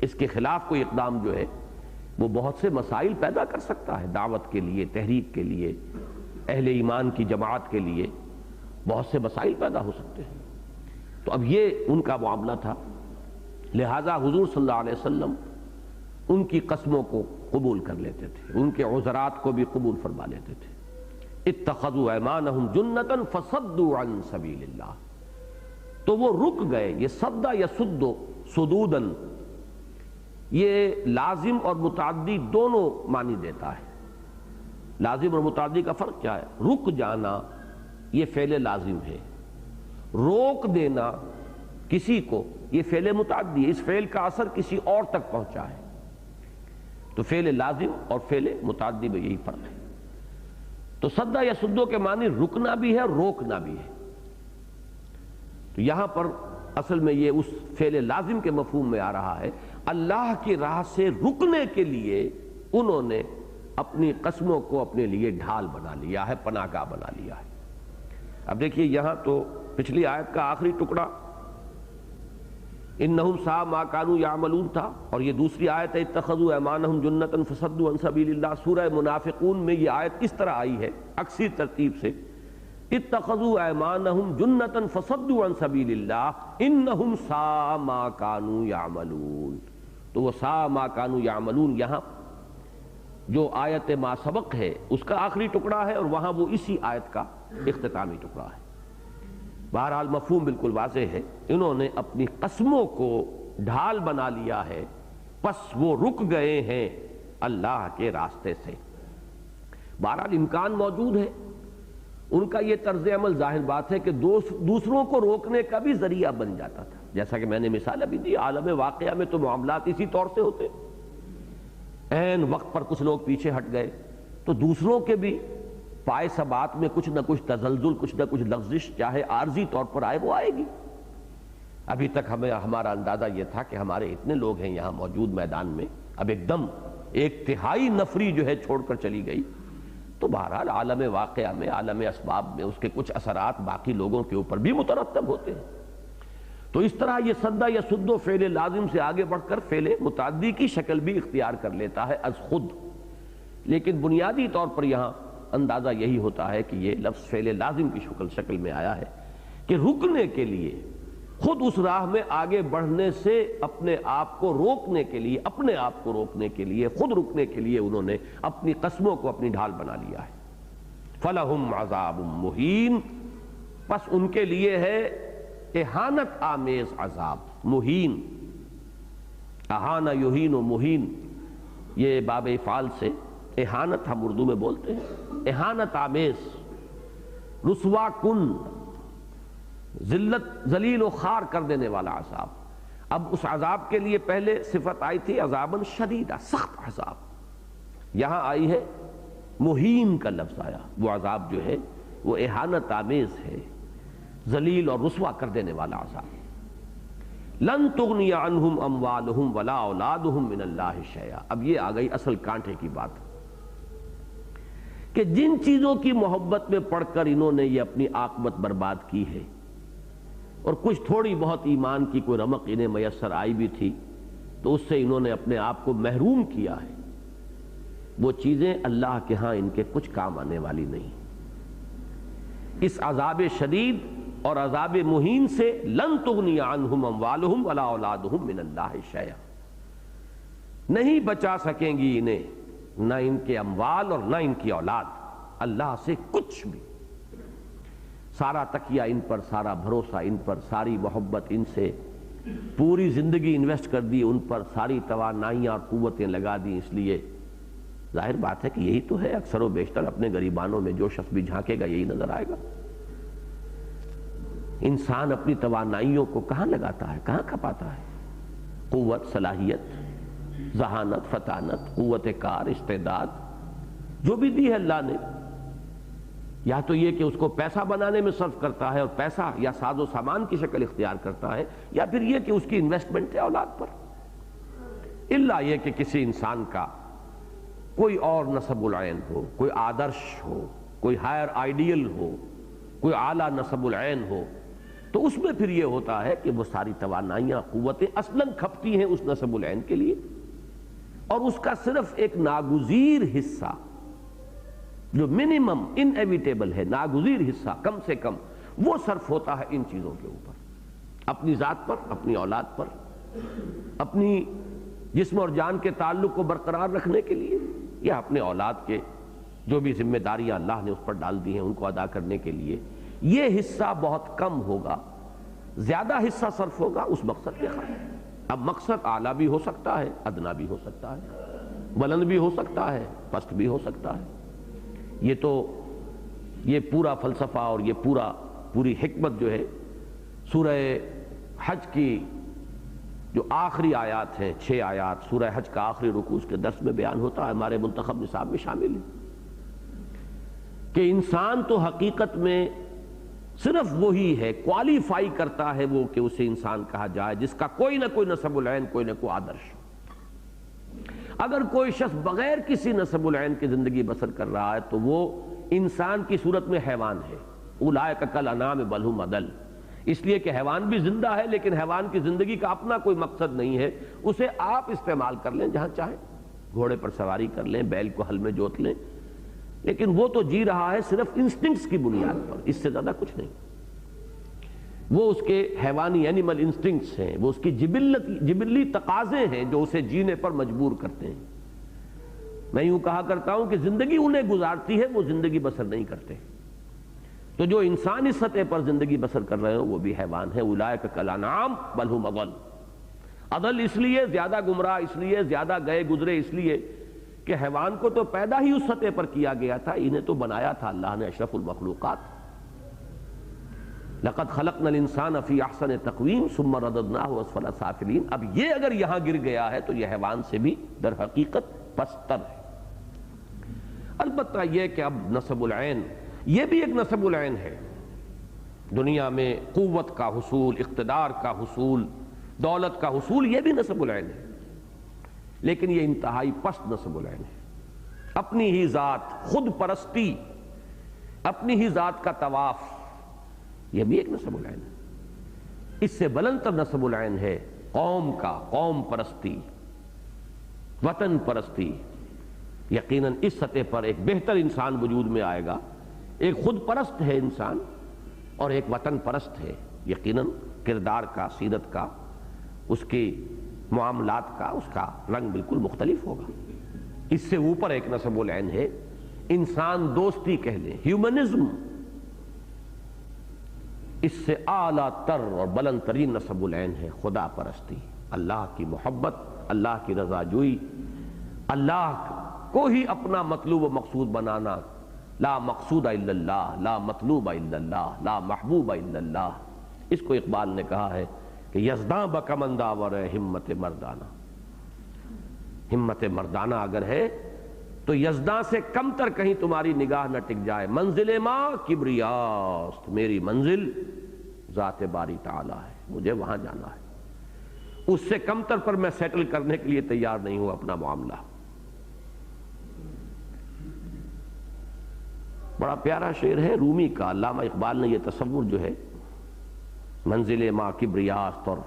اس کے خلاف کوئی اقدام جو ہے وہ بہت سے مسائل پیدا کر سکتا ہے، دعوت کے لیے، تحریک کے لیے، اہل ایمان کی جماعت کے لیے بہت سے مسائل پیدا ہو سکتے ہیں۔ تو اب یہ ان کا معاملہ تھا، لہذا حضور صلی اللہ علیہ وسلم ان کی قسموں کو قبول کر لیتے تھے، ان کے عذرات کو بھی قبول فرما لیتے تھے۔ اتخذوا ایمانہم جنۃ فصدوا عن سبیل اللہ، تو وہ رک گئے۔ یہ صد یصد صدودن، یہ لازم اور متعدی دونوں معنی دیتا ہے۔ لازم اور متعدی کا فرق کیا ہے؟ رک جانا یہ فعل لازم ہے، روک دینا کسی کو یہ فعل متعدی ہے، اس فعل کا اثر کسی اور تک پہنچا ہے۔ تو فعل لازم اور فعل متعدی میں یہی فرق ہے۔ تو صد یصد کے معنی رکنا بھی ہے، روکنا بھی ہے۔ تو یہاں پر اصل میں یہ اس فعل لازم کے مفہوم میں آ رہا ہے، اللہ کی راہ سے رکنے کے لیے انہوں نے اپنی قسموں کو اپنے لیے ڈھال بنا لیا ہے، پناہ گاہ بنا لیا ہے۔ اب دیکھیے یہاں تو پچھلی آیت کا آخری ٹکڑا انہم ساء ما کانوا یعملون تھا، اور یہ دوسری آیت ہے اتخذوا ایمانہم جنۃ فصدوا عن سبیل اللہ۔ سورہ منافقون میں یہ آیت کس طرح آئی ہے؟ عکسی ترتیب سے، اتخذوا ایمانہم جنۃ فصدوا عن سبیل اللہ انہم ساء ما کانوا یعملون۔ تو وہ ساء ما کانوا یعملون یہاں جو آیت ما سبق ہے اس کا آخری ٹکڑا ہے، اور وہاں وہ اسی آیت کا اختتامی ٹکڑا ہے۔ بہرحال مفہوم بالکل واضح ہے، انہوں نے اپنی قسموں کو ڈھال بنا لیا ہے، پس وہ رک گئے ہیں اللہ کے راستے سے۔ بہرحال امکان موجود ہے، ان کا یہ طرز عمل ظاہر بات ہے کہ دوسروں کو روکنے کا بھی ذریعہ بن جاتا تھا، جیسا کہ میں نے مثال ابھی دی، عالم واقعہ میں تو معاملات اسی طور سے ہوتے، عین وقت پر کچھ لوگ پیچھے ہٹ گئے تو دوسروں کے بھی پائے ثبات میں کچھ نہ کچھ تزلزل، کچھ نہ کچھ لغزش چاہے عارضی طور پر آئے وہ آئے گی۔ ابھی تک ہمارا اندازہ یہ تھا کہ ہمارے اتنے لوگ ہیں یہاں موجود میدان میں، اب ایک دم 1/3 نفری جو ہے چھوڑ کر چلی گئی، تو بہرحال عالم واقعہ میں، عالم اسباب میں اس کے کچھ اثرات باقی لوگوں کے اوپر بھی مترتب ہوتے ہیں۔ تو اس طرح یہ سدا یا سدو فعل لازم سے آگے بڑھ کر فعل متعدی کی شکل بھی اختیار کر لیتا ہے از خود، لیکن بنیادی طور پر یہاں اندازہ یہی ہوتا ہے کہ یہ لفظ فعل لازم کی شکل میں آیا ہے کہ رکنے کے لیے، خود اس راہ میں آگے بڑھنے سے اپنے آپ کو روکنے کے لیے، خود رکنے کے لیے انہوں نے اپنی قسموں کو اپنی ڈھال بنا لیا ہے۔ فَلَهُمْ عَذَابٌ مُهِينٌ، پس ان کے لیے ہے اہانت آمیز عذاب، مہین، اہانہ یہین و مہین، یہ باب افعال سے اہانت ہم اردو میں بولتے ہیں، اہانت آمیز، رسوا کن، ذلت، ذلیل و خوار کر دینے والا عذاب۔ اب اس عذاب کے لیے پہلے صفت آئی تھی عذاباً شدیدہ، سخت عذاب، یہاں آئی ہے مہین کا لفظ آیا، وہ عذاب جو ہے وہ اہانت آمیز ہے، ذلیل اور رسوا کر دینے والا عذاب۔ لن تغنی عنہم اموالہم ولا اولادہم من اللہ شیئا، اب یہ آ گئی اصل کانٹے کی بات کہ جن چیزوں کی محبت میں پڑھ کر انہوں نے یہ اپنی عاقبت برباد کی ہے، اور کچھ تھوڑی بہت ایمان کی کوئی رمق انہیں میسر آئی بھی تھی، تو اس سے انہوں نے اپنے آپ کو محروم کیا ہے، وہ چیزیں اللہ کے ہاں ان کے کچھ کام آنے والی نہیں۔ اس عذاب شدید اور عذاب مہین سے لن تغنی عنہم اموالہم ولا اولادہم من اللہ شیئا، نہیں بچا سکیں گی انہیں نہ ان کے اموال اور نہ ان کی اولاد اللہ سے کچھ بھی۔ سارا تکیہ ان پر، سارا بھروسہ ان پر، ساری محبت ان سے، پوری زندگی انویسٹ کر دی ان پر، ساری توانائیاں اور قوتیں لگا دی، اس لیے ظاہر بات ہے کہ یہی تو ہے، اکثر و بیشتر اپنے غریبانوں میں جو شخص بھی جھانکے گا یہی نظر آئے گا۔ انسان اپنی توانائیوں کو کہاں لگاتا ہے، کہاں کھپاتا ہے؟ قوت، صلاحیت، ذہانت، فطانت، قوت کار، استعداد جو بھی دی ہے اللہ نے، یا تو یہ کہ اس کو پیسہ بنانے میں صرف کرتا ہے اور پیسہ یا ساز و سامان کی شکل اختیار کرتا ہے، یا پھر یہ کہ اس کی انویسٹمنٹ ہے اولاد پر۔ الا یہ کہ کسی انسان کا کوئی اور نسب العین ہو، کوئی آدرش ہو، کوئی ہائر آئیڈیل ہو، کوئی اعلیٰ نسب العین ہو، تو اس میں پھر یہ ہوتا ہے کہ وہ ساری توانائیاں، قوتیں اصلاً کھپتی ہیں اس نسب العین کے لیے، اور اس کا صرف ایک ناگزیر حصہ جو منیمم انیویٹیبل ہے، ناگزیر حصہ کم سے کم، وہ صرف ہوتا ہے ان چیزوں کے اوپر، اپنی ذات پر، اپنی اولاد پر، اپنی جسم اور جان کے تعلق کو برقرار رکھنے کے لیے، یا اپنے اولاد کے جو بھی ذمہ داریاں اللہ نے اس پر ڈال دی ہیں ان کو ادا کرنے کے لیے۔ یہ حصہ بہت کم ہوگا، زیادہ حصہ صرف ہوگا اس مقصد کے خاطر۔ اب مقصد اعلیٰ بھی ہو سکتا ہے، ادنا بھی ہو سکتا ہے، بلند بھی ہو سکتا ہے، پست بھی ہو سکتا ہے۔ یہ پورا فلسفہ اور یہ پوری حکمت جو ہے سورہ حج کی جو آخری آیات ہیں، 6 آیات سورہ حج کا آخری رکوع اس کے درس میں بیان ہوتا ہے، ہمارے منتخب نصاب میں شامل ہے کہ انسان تو حقیقت میں صرف وہی ہے، کوالیفائی کرتا ہے وہ کہ اسے انسان کہا جائے جس کا کوئی نہ کوئی نسب العین، کوئی نہ کوئی آدرش۔ اگر کوئی شخص بغیر کسی نسب العین کی زندگی بسر کر رہا ہے تو وہ انسان کی صورت میں حیوان ہے، اولئک کالانعام بل ھم اضل، اس لیے کہ حیوان بھی زندہ ہے لیکن حیوان کی زندگی کا اپنا کوئی مقصد نہیں ہے، اسے آپ استعمال کر لیں جہاں چاہیں، گھوڑے پر سواری کر لیں، بیل کو ہل میں جوت لیں، لیکن وہ تو جی رہا ہے صرف انسٹنکٹس کی بنیاد پر، اس سے زیادہ کچھ نہیں۔ وہ اس کے حیوانی اینیمل انسٹنکٹس ہیں، وہ اس کی جبلی تقاضے ہیں جو اسے جینے پر مجبور کرتے ہیں۔ میں یوں کہا کرتا ہوں کہ زندگی انہیں گزارتی ہے، وہ زندگی بسر نہیں کرتے۔ تو جو انسان اس سطح پر زندگی بسر کر رہے ہوں وہ بھی حیوان ہیں، اولئک کالانعام بل ھم اضل۔ اضل اس لیے زیادہ گمراہ، اس لیے زیادہ گئے گزرے، اس لیے کہ حیوان کو تو پیدا ہی اس سطح پر کیا گیا تھا، انہیں تو بنایا تھا اللہ نے اشرف المخلوقات۔ لقد خلقنا الانسان فی احسن تقویم ثم رددناہ اسفل سافلین۔ اب یہ اگر یہاں گر گیا ہے تو یہ حیوان سے بھی در حقیقت پستر ہے۔ البتہ یہ کہ اب نسب العین یہ بھی ایک نسب العین ہے، دنیا میں قوت کا حصول، اقتدار کا حصول، دولت کا حصول، یہ بھی نسب العین ہے، لیکن یہ انتہائی پست نسب العین ہے۔ اپنی ہی ذات، خود پرستی، اپنی ہی ذات کا طواف، یہ بھی ایک نسب العین ہے۔ اس سے بلند تر نسب العین ہے قوم کا، قوم پرستی، وطن پرستی۔ یقیناً اس سطح پر ایک بہتر انسان وجود میں آئے گا، ایک خود پرست ہے انسان اور ایک وطن پرست ہے، یقیناً کردار کا، سیرت کا، اس کے معاملات کا، اس کا رنگ بالکل مختلف ہوگا۔ اس سے اوپر ایک نسب العین ہے انسان دوستی کہہ لیں، ہیومنزم۔ اس سے اعلیٰ تر اور بلند ترین نسب العین ہے خدا پرستی، اللہ کی محبت، اللہ کی رضا جوئی، اللہ کو ہی اپنا مطلوب و مقصود بنانا۔ لا مقصود الا اللہ، لا مطلوب الا اللہ، لا محبوب الا اللہ۔ اس کو اقبال نے کہا ہے کہ یزداں بکمنداور ہے ہمت مردانہ۔ ہمت مردانہ اگر ہے تو یزداں سے کم تر کہیں تمہاری نگاہ نہ ٹک جائے۔ منزل ماں کبریاست، میری منزل ذات باری تعالی ہے، مجھے وہاں جانا ہے، اس سے کم تر پر میں سیٹل کرنے کے لیے تیار نہیں ہوں اپنا معاملہ۔ بڑا پیارا شعر ہے رومی کا، علامہ اقبال نے یہ تصور جو ہے منزل ماں کبریاست اور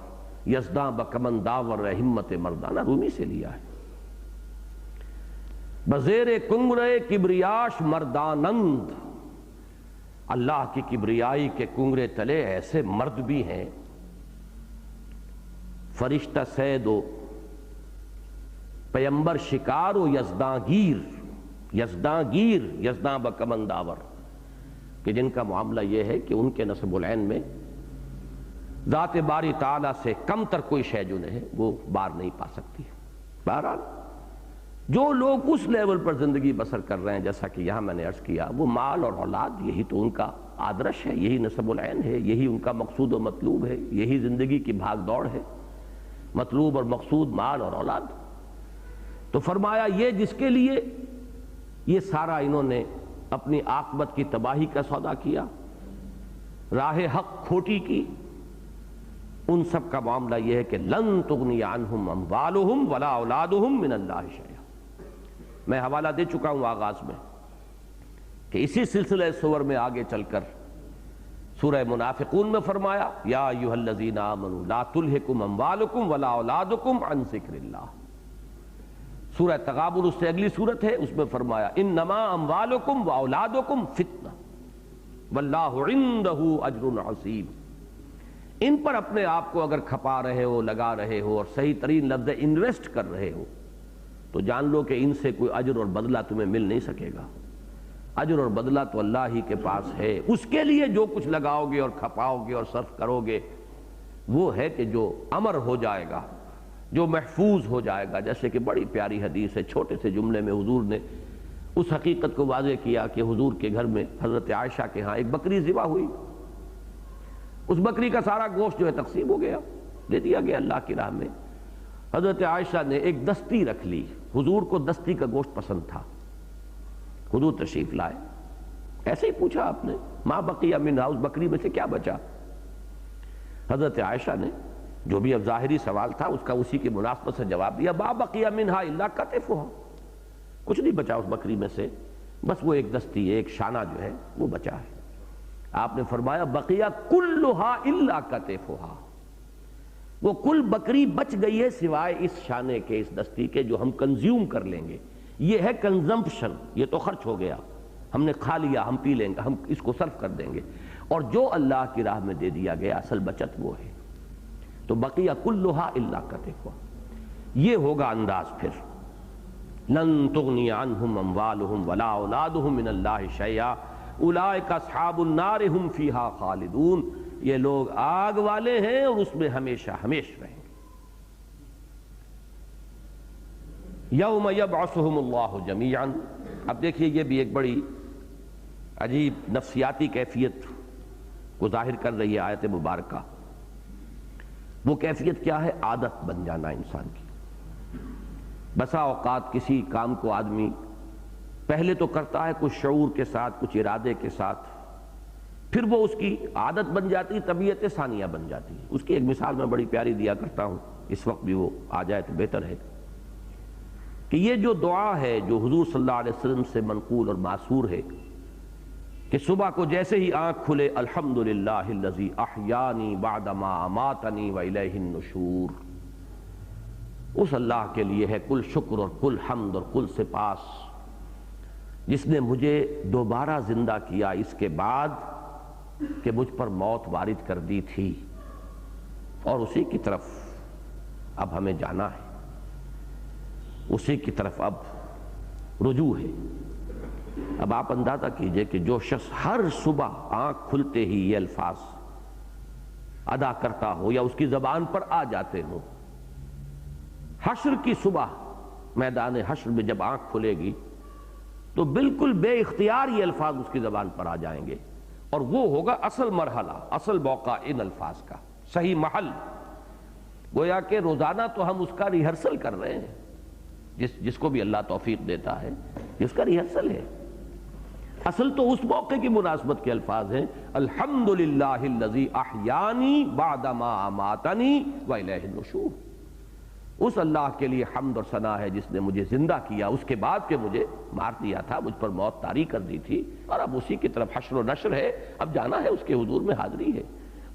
یزداں بکمن داور ہمت مردانہ رومی سے لیا ہے۔ بزیر کنگرے کبریاش مردانند، اللہ کی کبریائی کے کنگرے تلے ایسے مرد بھی ہیں، فرشتہ سید و پیمبر شکار و یزداں گیر، یزداں گیر، یزداں بکمن داور، کہ جن کا معاملہ یہ ہے کہ ان کے نسب العین میں ذات باری تعالیٰ سے کم تر کوئی شے جو ہے وہ بار نہیں پا سکتی۔ بہرحال جو لوگ اس لیول پر زندگی بسر کر رہے ہیں، جیسا کہ یہاں میں نے عرض کیا، وہ مال اور اولاد یہی تو ان کا آدرش ہے، یہی نسب العین ہے، یہی ان کا مقصود و مطلوب ہے، یہی زندگی کی بھاگ دوڑ ہے، مطلوب اور مقصود مال اور اولاد۔ تو فرمایا یہ جس کے لیے یہ سارا انہوں نے اپنی عاقبت کی تباہی کا سودا کیا، راہ حق کھوٹی کی، ان سب کا معاملہ یہ ہے کہ لن تغنی عنہم اموالہم ولا اولادہم من اللہ شیئا۔ میں حوالہ دے چکا ہوں آغاز میں کہ اسی سلسلہ سور میں آگے چل کر سورہ منافقون میں فرمایا یا ایھا الذین آمنوا لا تلھکم اموالکم ولا اولادکم عن ذکر اللہ۔ سورہ تغابن اس سے اگلی سورت ہے، اس میں فرمایا انما اموالکم واولادکم فتنہ واللہ عندہ اجر عظیم۔ ان پر اپنے آپ کو اگر کھپا رہے ہو، لگا رہے ہو اور صحیح ترین لفظ انویسٹ کر رہے ہو تو جان لو کہ ان سے کوئی اجر اور بدلہ تمہیں مل نہیں سکے گا۔ اجر اور بدلہ تو اللہ ہی کے پاس ہے، اس کے لیے جو کچھ لگاؤ گے اور کھپاؤ گے اور صرف کرو گے وہ ہے کہ جو امر ہو جائے گا، جو محفوظ ہو جائے گا۔ جیسے کہ بڑی پیاری حدیث ہے، چھوٹے سے جملے میں حضور نے اس حقیقت کو واضح کیا کہ حضور کے گھر میں حضرت عائشہ کے ہاں ایک بکری ذبح ہوئی، اس بکری کا سارا گوشت جو ہے تقسیم ہو گیا، دے دیا گیا اللہ کی راہ میں۔ حضرت عائشہ نے ایک دستی رکھ لی، حضور کو دستی کا گوشت پسند تھا، حضور تشریف لائے، ایسے ہی پوچھا آپ نے ما بقی منہا، اس بکری میں سے کیا بچا؟ حضرت عائشہ نے جو بھی اب ظاہری سوال تھا اس کا اسی کی مناسبت سے جواب دیا ما بقی منہا الا کتفھا، کچھ نہیں بچا اس بکری میں سے، بس وہ ایک دستی، ایک شانہ جو ہے وہ بچا ہے۔ آپ نے فرمایا بقیہ کلھا الا کتفھا، وہ کل بکری بچ گئی ہے سوائے اس شانے کے، اس دستی کے جو ہم کنزیوم کر لیں گے۔ یہ ہے کنزمپشن، یہ تو خرچ ہو گیا، ہم نے کھا لیا، ہم پی لیں گے، ہم اس کو صرف کر دیں گے، اور جو اللہ کی راہ میں دے دیا گیا اصل بچت وہ ہے۔ تو بقیہ کلھا الا کتفھا، یہ ہوگا انداز پھر لن تغنی عنہم اموالہم ولا اولادہم من اللہ شیئا اولئک اصحاب النار ھم فیہا خالدون، یہ لوگ آگ والے ہیں اور اس میں ہمیشہ ہمیش رہیں گے۔ یوم یبعثہم اللہ جمیعا، اب دیکھیے یہ بھی ایک بڑی عجیب نفسیاتی کیفیت کو ظاہر کر رہی ہے آیت مبارکہ۔ وہ کیفیت کیا ہے؟ عادت بن جانا انسان کی۔ بسا اوقات کسی کام کو آدمی پہلے تو کرتا ہے کچھ شعور کے ساتھ، کچھ ارادے کے ساتھ، پھر وہ اس کی عادت بن جاتی، طبیعت ثانیہ بن جاتی ہے۔ اس کی ایک مثال میں بڑی پیاری دیا کرتا ہوں، اس وقت بھی وہ آ جائے تو بہتر ہے، کہ یہ جو دعا ہے جو حضور صلی اللہ علیہ وسلم سے منقول اور ماثور ہے کہ صبح کو جیسے ہی آنکھ کھلے الحمدللہ الذی احیانی بعد ما اماتنی والیہ النشور، اس اللہ کے لیے ہے کل شکر اور کل حمد اور کل سپاس جس نے مجھے دوبارہ زندہ کیا اس کے بعد کہ مجھ پر موت وارد کر دی تھی، اور اسی کی طرف اب ہمیں جانا ہے، اسی کی طرف اب رجوع ہے۔ اب آپ اندازہ کیجئے کہ جو شخص ہر صبح آنکھ کھلتے ہی یہ الفاظ ادا کرتا ہو یا اس کی زبان پر آ جاتے ہوں، حشر کی صبح میدان حشر میں جب آنکھ کھلے گی تو بالکل بے اختیار یہ الفاظ اس کی زبان پر آ جائیں گے، اور وہ ہوگا اصل مرحلہ، اصل موقع ان الفاظ کا، صحیح محل۔ گویا کہ روزانہ تو ہم اس کا ریہرسل کر رہے ہیں، جس کو بھی اللہ توفیق دیتا ہے جس کا ریہرسل ہے۔ اصل تو اس موقع کی مناسبت کے الفاظ ہیں، الحمدللہ الذی احیانی بعد ما اماتنی والیہ النشور، اس اللہ کے لیے حمد اور ثنا ہے جس نے مجھے زندہ کیا اس کے بعد کہ مجھے مار دیا تھا، مجھ پر موت طاری کر دی تھی، اور اب اسی کی طرف حشر و نشر ہے، اب جانا ہے، اس کے حضور میں حاضری ہے،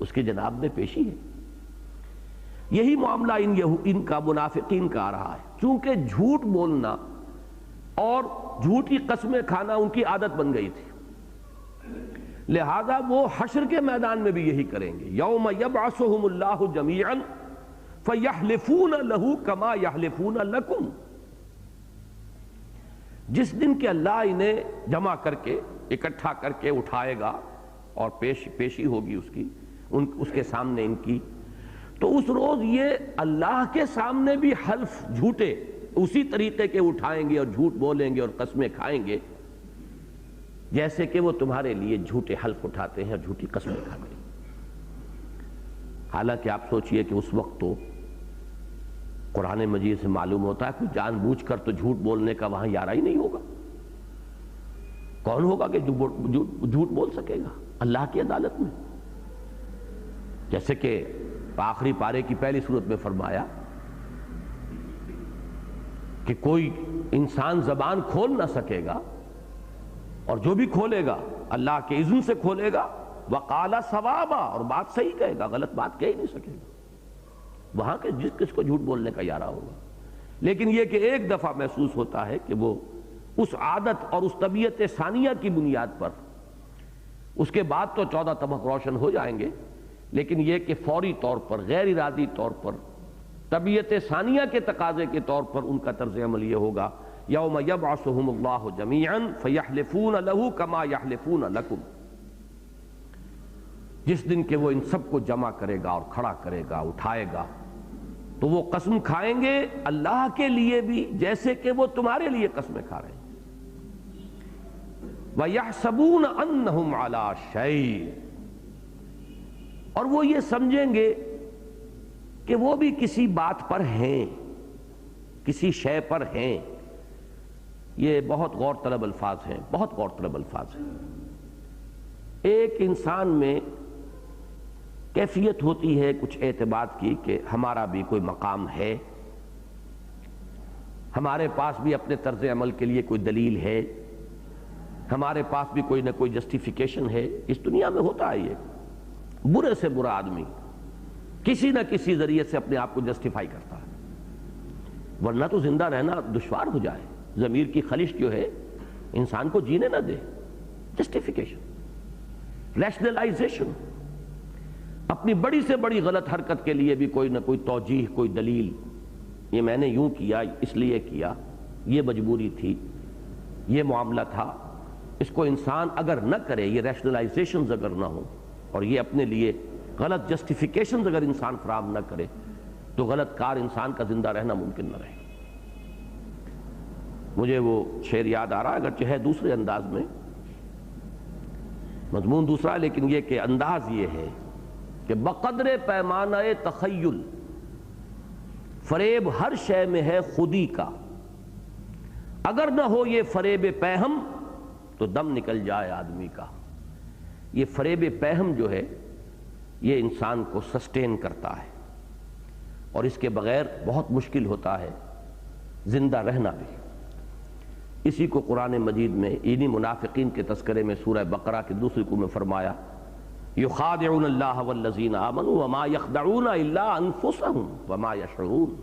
اس کے جناب میں پیشی ہے۔ یہی معاملہ ان کا منافقین کا آ رہا ہے، چونکہ جھوٹ بولنا اور جھوٹی قسمیں کھانا ان کی عادت بن گئی تھی، لہذا وہ حشر کے میدان میں بھی یہی کریں گے۔ یوم یبعثہم اللہ جمیعا فَيَحْلِفُونَ لَهُ كَمَا يَحْلِفُونَ لَكُمْ، جس دن کہ اللہ انہیں جمع کر کے اکٹھا کر کے اٹھائے گا اور پیشی ہوگی اس کی، اس کے سامنے ان کی، تو اس روز یہ اللہ کے سامنے بھی حلف جھوٹے اسی طریقے کے اٹھائیں گے اور جھوٹ بولیں گے اور قسمیں کھائیں گے جیسے کہ وہ تمہارے لیے جھوٹے حلف اٹھاتے ہیں اور جھوٹی قسمیں کھاتے ہیں۔ حالانکہ آپ سوچئے کہ اس وقت تو قرآن مجید سے معلوم ہوتا ہے کہ جان بوجھ کر تو جھوٹ بولنے کا وہاں یارہ ہی نہیں ہوگا، کون ہوگا کہ جھوٹ بول سکے گا اللہ کی عدالت میں؟ جیسے کہ آخری پارے کی پہلی صورت میں فرمایا کہ کوئی انسان زبان کھول نہ سکے گا، اور جو بھی کھولے گا اللہ کے اذن سے کھولے گا، وَقَالَ صَوَابًا، اور بات صحیح کہے گا، غلط بات کہہ ہی نہیں سکے گا، وہاں کے کس کو جھوٹ بولنے کا یارہ ہوگا۔ لیکن یہ کہ ایک دفعہ محسوس ہوتا ہے کہ وہ اس عادت اور اس طبیعت ثانیہ کی بنیاد پر، اس کے بعد تو 14 طبق روشن ہو جائیں گے، لیکن یہ کہ فوری طور پر، غیر ارادی طور پر، طبیعت ثانیہ کے تقاضے کے طور پر ان کا طرز عمل یہ ہوگا، یوم یبعثہم اللہ جمیعا فیحلفون لہ کما یحلفون لکم، جس دن کہ وہ ان سب کو جمع کرے گا اور کھڑا کرے گا، اٹھائے گا، تو وہ قسم کھائیں گے اللہ کے لیے بھی جیسے کہ وہ تمہارے لیے قسمیں کھا رہے ہیں۔ وَيَحْسَبُونَ أَنَّهُمْ عَلَىٰ شَيْءٍ، اور وہ یہ سمجھیں گے کہ وہ بھی کسی بات پر ہیں، کسی شے پر ہیں۔ یہ بہت غور طلب الفاظ ہیں، بہت غور طلب الفاظ ہیں۔ ایک انسان میں کیفیت ہوتی ہے کچھ اعتماد کی کہ ہمارا بھی کوئی مقام ہے، ہمارے پاس بھی اپنے طرز عمل کے لیے کوئی دلیل ہے، ہمارے پاس بھی کوئی نہ کوئی جسٹیفیکیشن ہے۔ اس دنیا میں ہوتا ہے، یہ برے سے برا آدمی کسی نہ کسی ذریعے سے اپنے آپ کو جسٹیفائی کرتا ہے، ورنہ تو زندہ رہنا دشوار ہو جائے۔ ضمیر کی خلش جو ہے انسان کو جینے نہ دے۔ جسٹیفیکیشن، ریشنلائزیشن، اپنی بڑی سے بڑی غلط حرکت کے لیے بھی کوئی نہ کوئی توجیہ، کوئی دلیل، یہ میں نے یوں کیا، اس لیے کیا، یہ مجبوری تھی، یہ معاملہ تھا۔ اس کو انسان اگر نہ کرے، یہ ریشنلائزیشنز اگر نہ ہو، اور یہ اپنے لیے غلط جسٹیفیکیشنز اگر انسان فراہم نہ کرے، تو غلط کار انسان کا زندہ رہنا ممکن نہ رہے۔ مجھے وہ شعر یاد آ رہا ہے، اگرچہ ہے دوسرے انداز میں، مضمون دوسرا ہے، لیکن یہ کہ انداز یہ ہے کہ بقدر پیمانہ تخیل فریب ہر شے میں ہے خودی کا، اگر نہ ہو یہ فریب پیہم تو دم نکل جائے آدمی کا۔ یہ فریب پیہم جو ہے یہ انسان کو سسٹین کرتا ہے، اور اس کے بغیر بہت مشکل ہوتا ہے زندہ رہنا بھی۔ اسی کو قرآن مجید میں انہی منافقین کے تذکرے میں سورہ بقرہ کے دوسری رکوع میں فرمایا، یخادعون اللہ والذین آمنوا وما یخدعون الا انفسهم وما یشعرون۔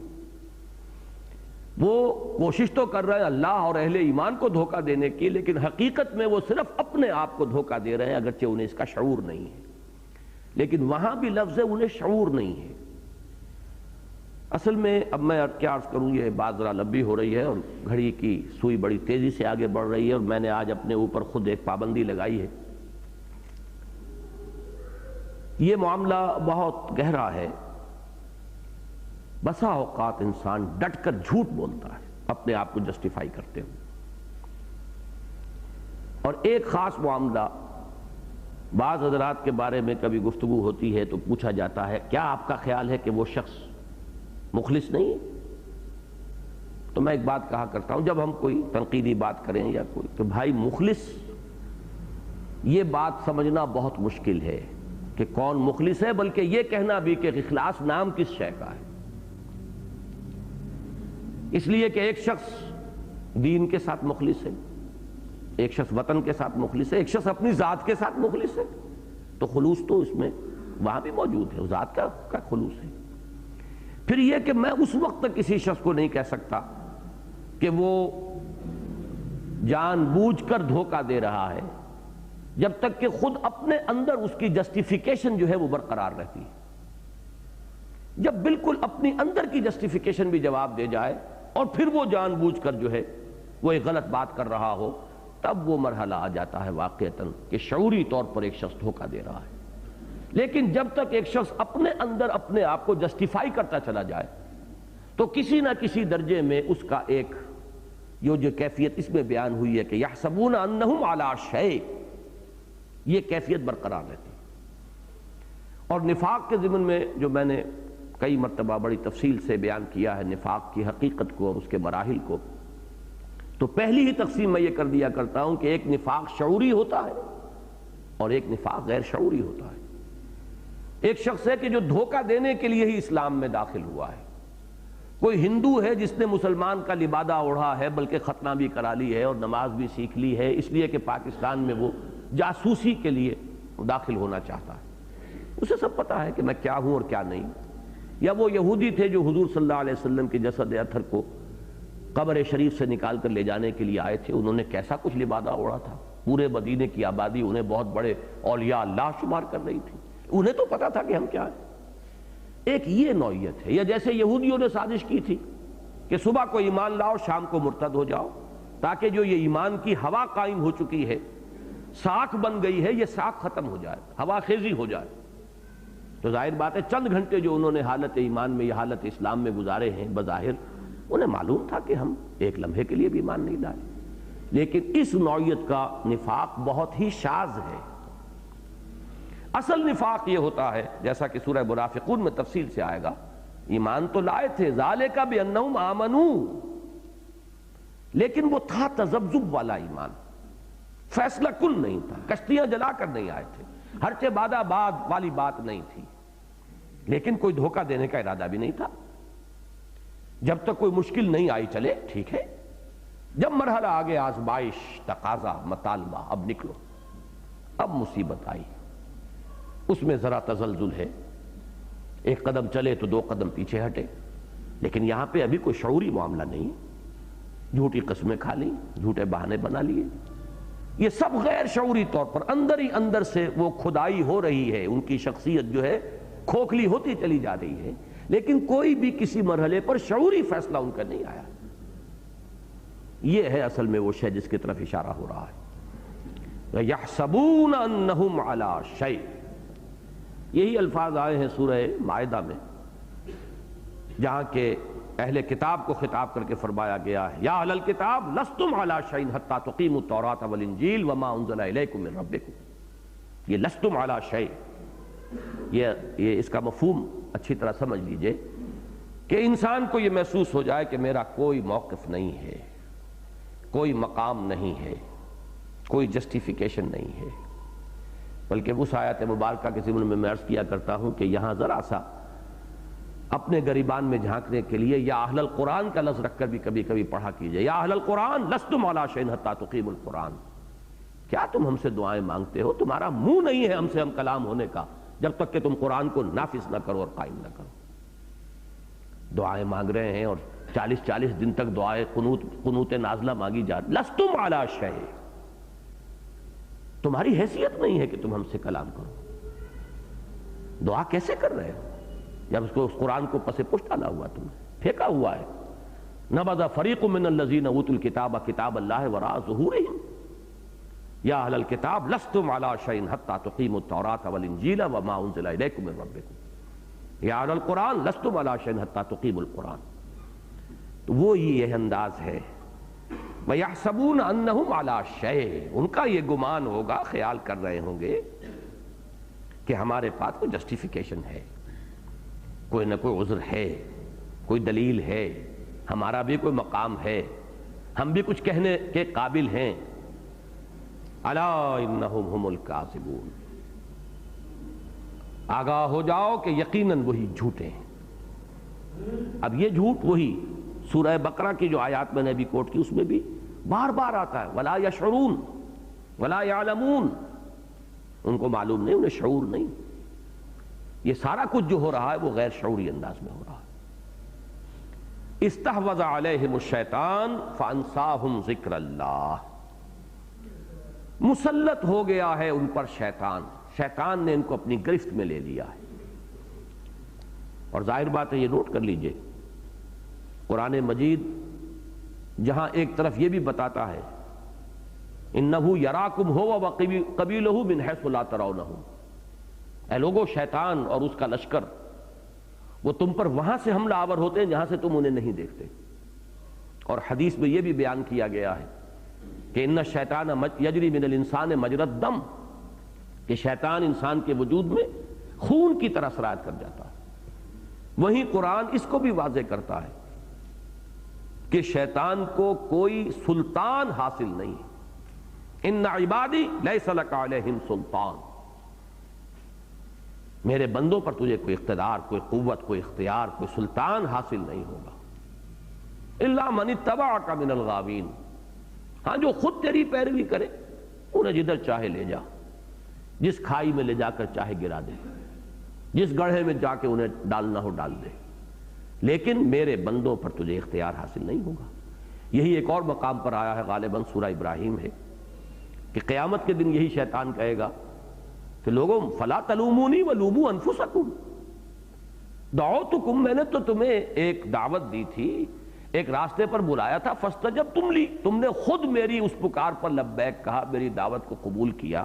وہ کوشش تو کر رہے ہیں اللہ اور اہل ایمان کو دھوکہ دینے کی، لیکن حقیقت میں وہ صرف اپنے آپ کو دھوکہ دے رہے ہیں، اگرچہ انہیں اس کا شعور نہیں ہے۔ لیکن وہاں بھی لفظ ہے انہیں شعور نہیں ہے۔ اصل میں اب میں کیا عرض کروں، یہ بات ذرا لمبی ہو رہی ہے اور گھڑی کی سوئی بڑی تیزی سے آگے بڑھ رہی ہے، اور میں نے آج اپنے اوپر خود ایک پابندی لگائی ہے۔ یہ معاملہ بہت گہرا ہے۔ بسا اوقات انسان ڈٹ کر جھوٹ بولتا ہے اپنے آپ کو جسٹیفائی کرتے ہوئے، اور ایک خاص معاملہ بعض حضرات کے بارے میں کبھی گفتگو ہوتی ہے تو پوچھا جاتا ہے کیا آپ کا خیال ہے کہ وہ شخص مخلص نہیں ہے؟ تو میں ایک بات کہا کرتا ہوں جب ہم کوئی تنقیدی بات کریں یا کوئی، تو بھائی مخلص یہ بات سمجھنا بہت مشکل ہے کہ کون مخلص ہے، بلکہ یہ کہنا بھی کہ اخلاص نام کس شے کا ہے۔ اس لیے کہ ایک شخص دین کے ساتھ مخلص ہے، ایک شخص وطن کے ساتھ مخلص ہے، ایک شخص اپنی ذات کے ساتھ مخلص ہے، تو خلوص تو اس میں وہاں بھی موجود ہے، ذات کا خلوص ہے۔ پھر یہ کہ میں اس وقت تک کسی شخص کو نہیں کہہ سکتا کہ وہ جان بوجھ کر دھوکہ دے رہا ہے جب تک کہ خود اپنے اندر اس کی جسٹیفیکیشن جو ہے وہ برقرار رہتی ہے۔ جب بالکل اپنی اندر کی جسٹیفیکیشن بھی جواب دے جائے اور پھر وہ جان بوجھ کر جو ہے وہ ایک غلط بات کر رہا ہو، تب وہ مرحلہ آ جاتا ہے واقعتاً کہ شعوری طور پر ایک شخص دھوکہ دے رہا ہے۔ لیکن جب تک ایک شخص اپنے اندر اپنے آپ کو جسٹیفائی کرتا چلا جائے تو کسی نہ کسی درجے میں اس کا ایک یہ جو کیفیت اس میں بیان ہوئی ہے کہ یحسبون انہم علی شیء، یہ کیفیت برقرار رہتی۔ اور نفاق کے ضمن میں جو میں نے کئی مرتبہ بڑی تفصیل سے بیان کیا ہے نفاق کی حقیقت کو اور اس کے مراحل کو، تو پہلی ہی تقسیم میں یہ کر دیا کرتا ہوں کہ ایک نفاق شعوری ہوتا ہے اور ایک نفاق غیر شعوری ہوتا ہے۔ ایک شخص ہے کہ جو دھوکہ دینے کے لیے ہی اسلام میں داخل ہوا ہے۔ کوئی ہندو ہے جس نے مسلمان کا لبادہ اوڑھا ہے، بلکہ ختنہ بھی کرا لی ہے اور نماز بھی سیکھ لی ہے، اس لیے کہ پاکستان میں وہ جاسوسی کے لیے داخل ہونا چاہتا ہے۔ اسے سب پتا ہے کہ میں کیا ہوں اور کیا نہیں۔ یا وہ یہودی تھے جو حضور صلی اللہ علیہ وسلم کے جسد اطہر کو قبر شریف سے نکال کر لے جانے کے لیے آئے تھے، انہوں نے کیسا کچھ لبادہ اوڑھا تھا، پورے مدینے کی آبادی انہیں بہت بڑے اولیاء اللہ شمار کر رہی تھی، انہیں تو پتا تھا کہ ہم کیا ہیں۔ ایک یہ نوعیت ہے۔ یا جیسے یہودیوں نے سازش کی تھی کہ صبح کو ایمان لاؤ شام کو مرتد ہو جاؤ، تاکہ جو یہ ایمان کی ہوا قائم ہو چکی ہے، ساکھ بن گئی ہے، یہ ساکھ ختم ہو جائے، ہوا خیزی ہو جائے۔ تو ظاہر بات ہے چند گھنٹے جو انہوں نے حالت ایمان میں یا حالت اسلام میں گزارے ہیں، بظاہر انہیں معلوم تھا کہ ہم ایک لمحے کے لیے بھی ایمان نہیں لائے۔ لیکن اس نوعیت کا نفاق بہت ہی شاذ ہے۔ اصل نفاق یہ ہوتا ہے جیسا کہ سورہ منافقون میں تفصیل سے آئے گا، ایمان تو لائے تھے، ذالک بانہم آمنوا، لیکن وہ تھا تذبذب والا ایمان، فیصلہ کن نہیں تھا، کشتیاں جلا کر نہیں آئے تھے، ہرچہ بادہ باد والی بات نہیں تھی، لیکن کوئی دھوکہ دینے کا ارادہ بھی نہیں تھا۔ جب تک کوئی مشکل نہیں آئی چلے ٹھیک ہے، جب مرحلہ آگے آزمائش، تقاضا، مطالبہ، اب نکلو، اب مصیبت آئی، اس میں ذرا تزلزل ہے، ایک قدم چلے تو دو قدم پیچھے ہٹے، لیکن یہاں پہ ابھی کوئی شعوری معاملہ نہیں، جھوٹی قسمیں کھا لی، جھوٹے بہانے بنا لیے، یہ سب غیر شعوری طور پر اندر ہی اندر سے وہ کھدائی ہو رہی ہے، ان کی شخصیت جو ہے کھوکھلی ہوتی چلی جا رہی ہے، لیکن کوئی بھی کسی مرحلے پر شعوری فیصلہ ان کا نہیں آیا۔ یہ ہے اصل میں وہ شے جس کی طرف اشارہ ہو رہا ہے، یحسبون انہم علی شیء۔ یہی الفاظ آئے ہیں سورہ مائدہ میں، جہاں کہ اہل کتاب کو خطاب کر کے فرمایا گیا ہے، یا اہل الکتاب لستم علی شیء حتی تقیموا التوراۃ والانجیل وما انزل الیکم من ربکم۔ یہ لستم علی شیء، یہ اس کا مفہوم اچھی طرح سمجھ لیجئے کہ انسان کو یہ محسوس ہو جائے کہ میرا کوئی موقف نہیں ہے، کوئی مقام نہیں ہے، کوئی جسٹیفیکیشن نہیں ہے، بلکہ اس آیت مبارکہ کے ضمن میں عرض کیا کرتا ہوں کہ یہاں ذرا سا اپنے گریبان میں جھانکنے کے لیے یا اہل القرآن کا لفظ رکھ کر بھی کبھی کبھی پڑھا کیجئے، یا اہل القرآن لستم علی شیء حتی تقیموا القرآن، کیا تم ہم سے دعائیں مانگتے ہو؟ تمہارا منہ نہیں ہے ہم سے ہم کلام ہونے کا جب تک کہ تم قرآن کو نافذ نہ کرو اور قائم نہ کرو۔ دعائیں مانگ رہے ہیں اور 40 دن تک دعائیں قنوت نازلہ مانگی جا رہی، لستم علی شیء، تمہاری حیثیت نہیں ہے کہ تم ہم سے کلام کرو۔ دعا کیسے کر رہے ہو جب اس قرآن کو پس پشت ڈالا ہوا تم نے، پھینکا ہوا ہے؟ نبذ فریق من الذین اوتوا الکتاب کتاب اللہ وراء ظہورہم یا اہل الکتاب لستم علی شیء حتی تقیموا التوراۃ والانجیل وما انزل الیکم من ربکم یا اہل القرآن لستم علی شیء حتی تقیموا القرآن۔ تو وہ یہ انداز ہے، وَيَحْسَبُونَ أَنَّهُمْ عَلَىٰ شَيْءٍ، ان کا یہ گمان ہوگا، خیال کر رہے ہوں گے کہ ہمارے پاس کوئی جسٹیفیکیشن ہے، کوئی نہ کوئی عذر ہے، کوئی دلیل ہے، ہمارا بھی کوئی مقام ہے، ہم بھی کچھ کہنے کے قابل ہیں۔ أَلَا إِنَّهُمْ هُمُ الْكَاذِبُونَ، آگاہ ہو جاؤ کہ یقیناً وہی جھوٹے ہیں۔ اب یہ جھوٹ وہی سورہ بقرہ کی جو آیات میں نے ابھی کوٹ کی اس میں بھی بار بار آتا ہے، وَلَا يَشْعُرُونَ وَلَا يَعْلَمُونَ، ان کو معلوم نہیں، انہیں شعور نہیں۔ یہ سارا کچھ جو ہو رہا ہے وہ غیر شعوری انداز میں ہو رہا ہے۔ استحوذ علیہم الشیطان فانساہم ذکر اللہ، مسلط ہو گیا ہے ان پر شیطان، شیطان نے ان کو اپنی گرفت میں لے لیا ہے۔ اور ظاہر بات ہے، یہ نوٹ کر لیجئے، قرآن مجید جہاں ایک طرف یہ بھی بتاتا ہے انہو یراکم ہو وقبیلہ من حیث لا ترونہم، اے لوگو شیطان اور اس کا لشکر وہ تم پر وہاں سے حملہ آور ہوتے ہیں جہاں سے تم انہیں نہیں دیکھتے۔ اور حدیث میں یہ بھی بیان کیا گیا ہے کہ ان الشیطان یجری من الانسان مجری الدم، کہ شیطان انسان کے وجود میں خون کی طرح سرایت کر جاتا ہے۔ وہیں قرآن اس کو بھی واضح کرتا ہے کہ شیطان کو کوئی سلطان حاصل نہیں ہے۔ ان عبادی لیس لک علیہم سلطان، میرے بندوں پر تجھے کوئی اقتدار، کوئی قوت، کوئی اختیار، کوئی سلطان حاصل نہیں ہوگا۔ الا من اتبعک من الغاوین، ہاں جو خود تیری پیروی کرے انہیں جدھر چاہے لے جا، جس کھائی میں لے جا کر چاہے گرا دے، جس گڑھے میں جا کے انہیں ڈالنا ہو ڈال دے، لیکن میرے بندوں پر تجھے اختیار حاصل نہیں ہوگا۔ یہی ایک اور مقام پر آیا ہے، غالباً سورہ ابراہیم ہے، کہ قیامت کے دن یہی شیطان کہے گا کہ لوگوں فلا تلومونی ولوموا انفسکم، دعوتکم، میں نے تو تمہیں ایک دعوت دی تھی، ایک راستے پر بلایا تھا، فاستجبتم لی، تم نے خود میری اس پکار پر لبیک کہا، میری دعوت کو قبول کیا۔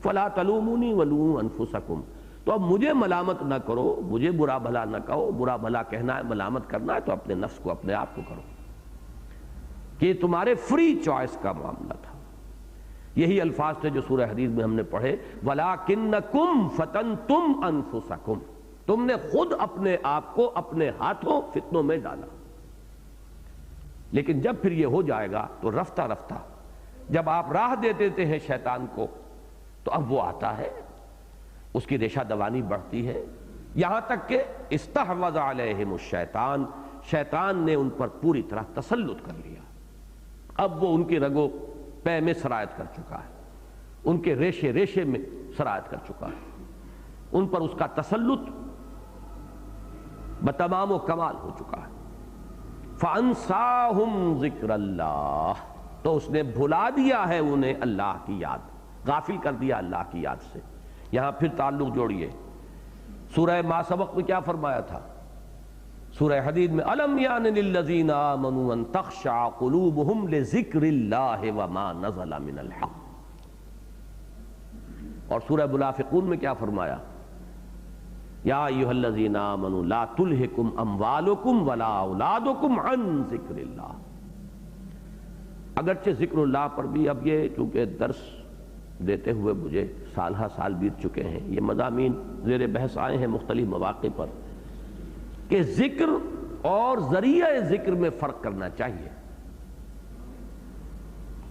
فلا تلومونی ولوموا انفسکم، تو اب مجھے ملامت نہ کرو، مجھے برا بھلا نہ کہو، برا بھلا کہنا ہے، ملامت کرنا ہے تو اپنے نفس کو، اپنے آپ کو کرو، کہ تمہارے فری چوائس کا معاملہ تھا۔ یہی الفاظ تھے جو سورہ حدید میں ہم نے پڑھے، وَلَٰكِنَّكُمْ فَتَنْتُمْ أَنفُسَكُمْ، تم نے خود اپنے آپ کو اپنے ہاتھوں فتنوں میں ڈالا۔ لیکن جب پھر یہ ہو جائے گا تو رفتہ رفتہ جب آپ راہ دے دیتے ہیں شیطان کو تو اب وہ آتا ہے، اس کی ریشہ دوانی بڑھتی ہے، یہاں تک کہ استحوذ علیہم الشیطان، شیطان نے ان پر پوری طرح تسلط کر لیا۔ اب وہ ان کی رگو پے میں سرایت کر چکا ہے، ان کے ریشے ریشے میں سرایت کر چکا ہے، ان پر اس کا تسلط بتمام و کمال ہو چکا ہے۔ فَأَنْسَاهُمْ ذِكْرَ اللَّهِ، تو اس نے بھلا دیا ہے انہیں اللہ کی یاد، غافل کر دیا اللہ کی یاد سے۔ یہاں پھر تعلق جوڑیے، سورہ ما سبق میں کیا فرمایا تھا؟ سورہ حدید میں أَلَمْ يَعْنِ لِلَّذِينَ آمَنُوا أَن تَخْشَعَ قُلُوبُهُمْ لِذِكْرِ اللَّهِ وَمَا نَزَلَ مِنَ الْحَقِّ، اور سورہ منافقون میں کیا فرمایا؟ یا ایھا الذین آمنوا لا تلہکم اموالکم ولا اولادکم عن ذکر اللہ۔ اگرچہ ذکر اللہ پر بھی اب یہ چونکہ درس دیتے ہوئے مجھے سال ہا سال بیت چکے ہیں، یہ مضامین زیر بحث آئے ہیں مختلف مواقع پر کہ ذکر اور ذریعہ ذکر میں فرق کرنا چاہیے۔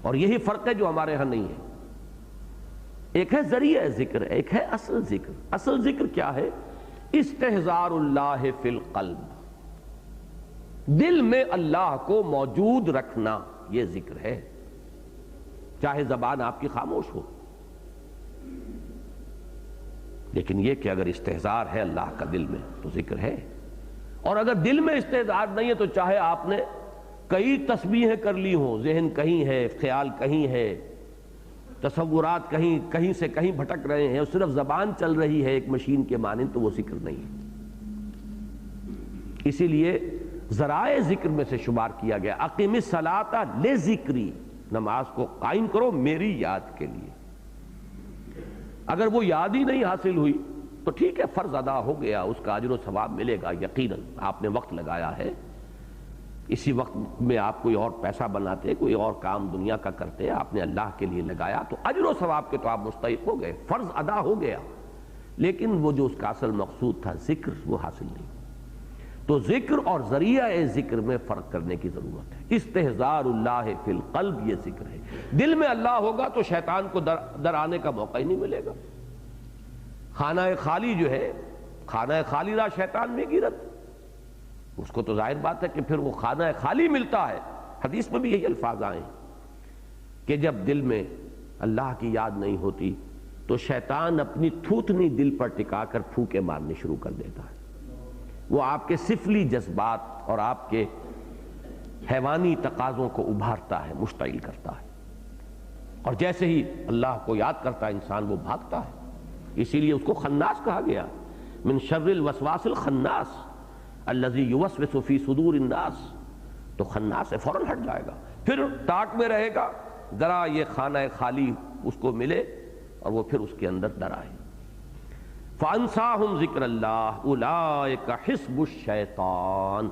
اور یہی فرق ہے جو ہمارے ہاں نہیں ہے. ایک ہے ذریعہ ذکر، ایک ہے اصل ذکر. اصل ذکر کیا ہے؟ استحضار اللہ فی القلب، دل میں اللہ کو موجود رکھنا، یہ ذکر ہے. چاہے زبان آپ کی خاموش ہو، لیکن یہ کہ اگر استحضار ہے اللہ کا دل میں تو ذکر ہے. اور اگر دل میں استحضار نہیں ہے تو چاہے آپ نے کئی تسبیحیں کر لی ہوں، ذہن کہیں ہے، خیال کہیں ہے، تصورات کہیں سے کہیں بھٹک رہے ہیں، اور صرف زبان چل رہی ہے ایک مشین کے مانند، تو وہ ذکر نہیں ہے. اسی لیے ذرائع ذکر میں سے شمار کیا گیا. اقیم الصلاۃ لذکری، نماز کو قائم کرو میری یاد کے لیے. اگر وہ یاد ہی نہیں حاصل ہوئی تو ٹھیک ہے، فرض ادا ہو گیا، اس کا اجر و ثواب ملے گا یقیناً. آپ نے وقت لگایا ہے، اسی وقت میں آپ کوئی اور پیسہ بناتے، کوئی اور کام دنیا کا کرتے، آپ نے اللہ کے لیے لگایا تو اجر و ثواب کے تو آپ مستحق ہو گئے، فرض ادا ہو گیا. لیکن وہ جو اس کا اصل مقصود تھا ذکر، وہ حاصل نہیں. تو ذکر اور ذریعہ ذکر میں فرق کرنے کی ضرورت ہے. استحضار اللہ فی القلب، یہ ذکر ہے. دل میں اللہ ہوگا تو شیطان کو در آنے کا موقع ہی نہیں ملے گا. خانہ خالی جو ہے، خانہ خالی را شیطان میں گرت، اس کو تو ظاہر بات ہے کہ پھر وہ خانہ خالی ملتا ہے. حدیث میں بھی یہی الفاظ آئے ہیں کہ جب دل میں اللہ کی یاد نہیں ہوتی تو شیطان اپنی تھوتنی دل پر ٹکا کر پھونکے مارنے شروع کر دیتا ہے. وہ آپ کے سفلی جذبات اور آپ کے حیوانی تقاضوں کو ابھارتا ہے، مشتعل کرتا ہے. اور جیسے ہی اللہ کو یاد کرتا ہے انسان، وہ بھاگتا ہے. اسی لیے اس کو خناس کہا گیا، من شر الوسواس الخناس الذی یوسوس فی صدور الناس. تو خناس سے فوراً ہٹ جائے گا، پھر تاک میں رہے گا، ذرا یہ خانہ خالی اس کو ملے اور وہ پھر اس کے اندر ڈر آئے. فَأَنْسَاهُمْ ذِكْرَ اللَّهِ أُولَٰئِكَ حِزْبُ الشَّيْطَانِ.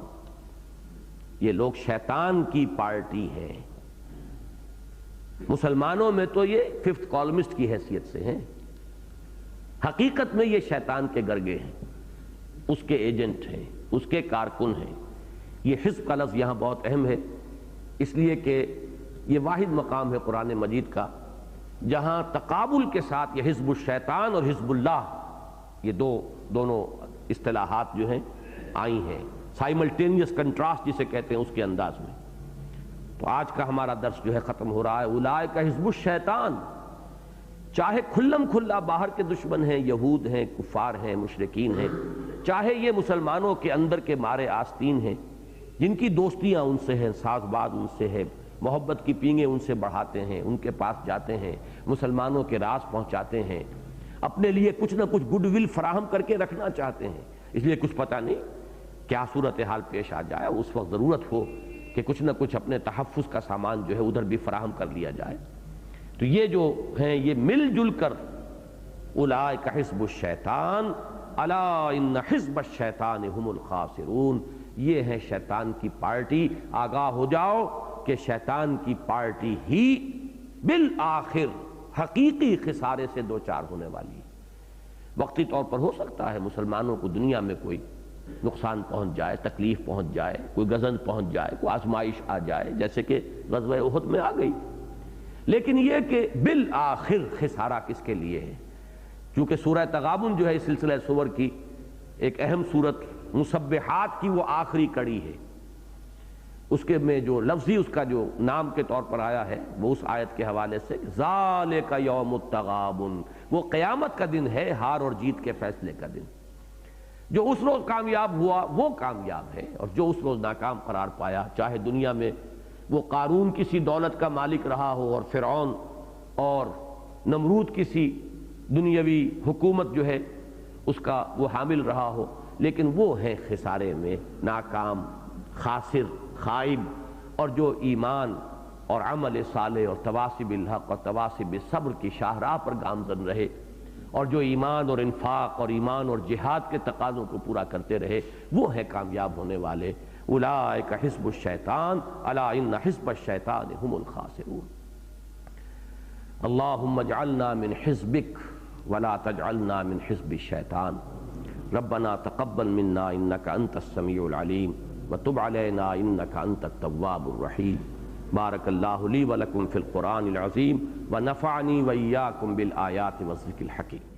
یہ لوگ شیطان کی پارٹی ہیں. مسلمانوں میں تو یہ ففتھ کالمسٹ کی حیثیت سے ہیں، حقیقت میں یہ شیطان کے گرگے ہیں، اس کے ایجنٹ ہیں، اس کے کارکن ہیں. یہ حزب کا لفظ یہاں بہت اہم ہے، اس لیے کہ یہ واحد مقام ہے قرآن مجید کا جہاں تقابل کے ساتھ یہ حزب الشیطان اور حزب اللہ، یہ دونوں اصطلاحات جو ہیں آئی ہیں، سائملٹینیس کنٹراسٹ جسے کہتے ہیں اس کے انداز میں. تو آج کا ہمارا درس جو ہے ختم ہو رہا ہے اولئک حزب الشیطان. چاہے کھلم کھلا باہر کے دشمن ہیں، یہود ہیں، کفار ہیں، مشرکین ہیں، چاہے یہ مسلمانوں کے اندر کے مارے آستین ہیں جن کی دوستیاں ان سے ہیں، ساز باز ان سے ہے، محبت کی پینگیں ان سے بڑھاتے ہیں، ان کے پاس جاتے ہیں، مسلمانوں کے راز پہنچاتے ہیں، اپنے لیے کچھ نہ کچھ گڈ ول فراہم کر کے رکھنا چاہتے ہیں. اس لیے کچھ پتہ نہیں کیا صورتحال پیش آ جائے، اس وقت ضرورت ہو کہ کچھ نہ کچھ اپنے تحفظ کا سامان جو ہے ادھر بھی فراہم کر لیا جائے. تو یہ جو ہیں یہ مل جل کر اولئک حزب الشیطان الا ان حزب الشیطان هم الخاسرون، یہ ہے شیطان کی پارٹی. آگاہ ہو جاؤ کہ شیطان کی پارٹی ہی بالآخر حقیقی خسارے سے دوچار ہونے والی. وقتی طور پر ہو سکتا ہے مسلمانوں کو دنیا میں کوئی نقصان پہنچ جائے، تکلیف پہنچ جائے، کوئی غضن پہنچ جائے، کوئی آزمائش آ جائے، جیسے کہ غزوہ احد میں آ گئی. لیکن یہ کہ بالآخر خسارہ کس کے لیے ہے؟ چونکہ سورہ تغابن جو ہے اس سلسلہ سور کی ایک اہم سورت، مسبحات کی وہ آخری کڑی ہے. اس کے میں جو لفظی اس کا جو نام کے طور پر آیا ہے وہ اس آیت کے حوالے سے ذالک یوم التغابن، وہ قیامت کا دن ہے، ہار اور جیت کے فیصلے کا دن. جو اس روز کامیاب ہوا وہ کامیاب ہے، اور جو اس روز ناکام قرار پایا، چاہے دنیا میں وہ قارون کسی دولت کا مالک رہا ہو اور فرعون اور نمرود کسی دنیاوی حکومت جو ہے اس کا وہ حامل رہا ہو، لیکن وہ ہیں خسارے میں ناکام، خاسر، خائب. اور جو ایمان اور عمل صالح اور تواصی بالحق اور تواصی بالصبر کی شاہراہ پر گامزن رہے، اور جو ایمان اور انفاق اور ایمان اور جہاد کے تقاضوں کو پورا کرتے رہے، وہ ہیں کامیاب ہونے والے. اولئک حزب الشیطان الا ان حزب الشیطان هم الخاسرون. اللهم اجعلنا من حزبك ولا تجعلنا من حزب الشیطان. ربنا تقبل منا انك انت السميع العليم وتب علينا انك انت التواب الرحيم. بارک اللہ لی ولکم فی القرآن العظیم ونفعنی وإیاکم بالآیات والذکر الحکیم۔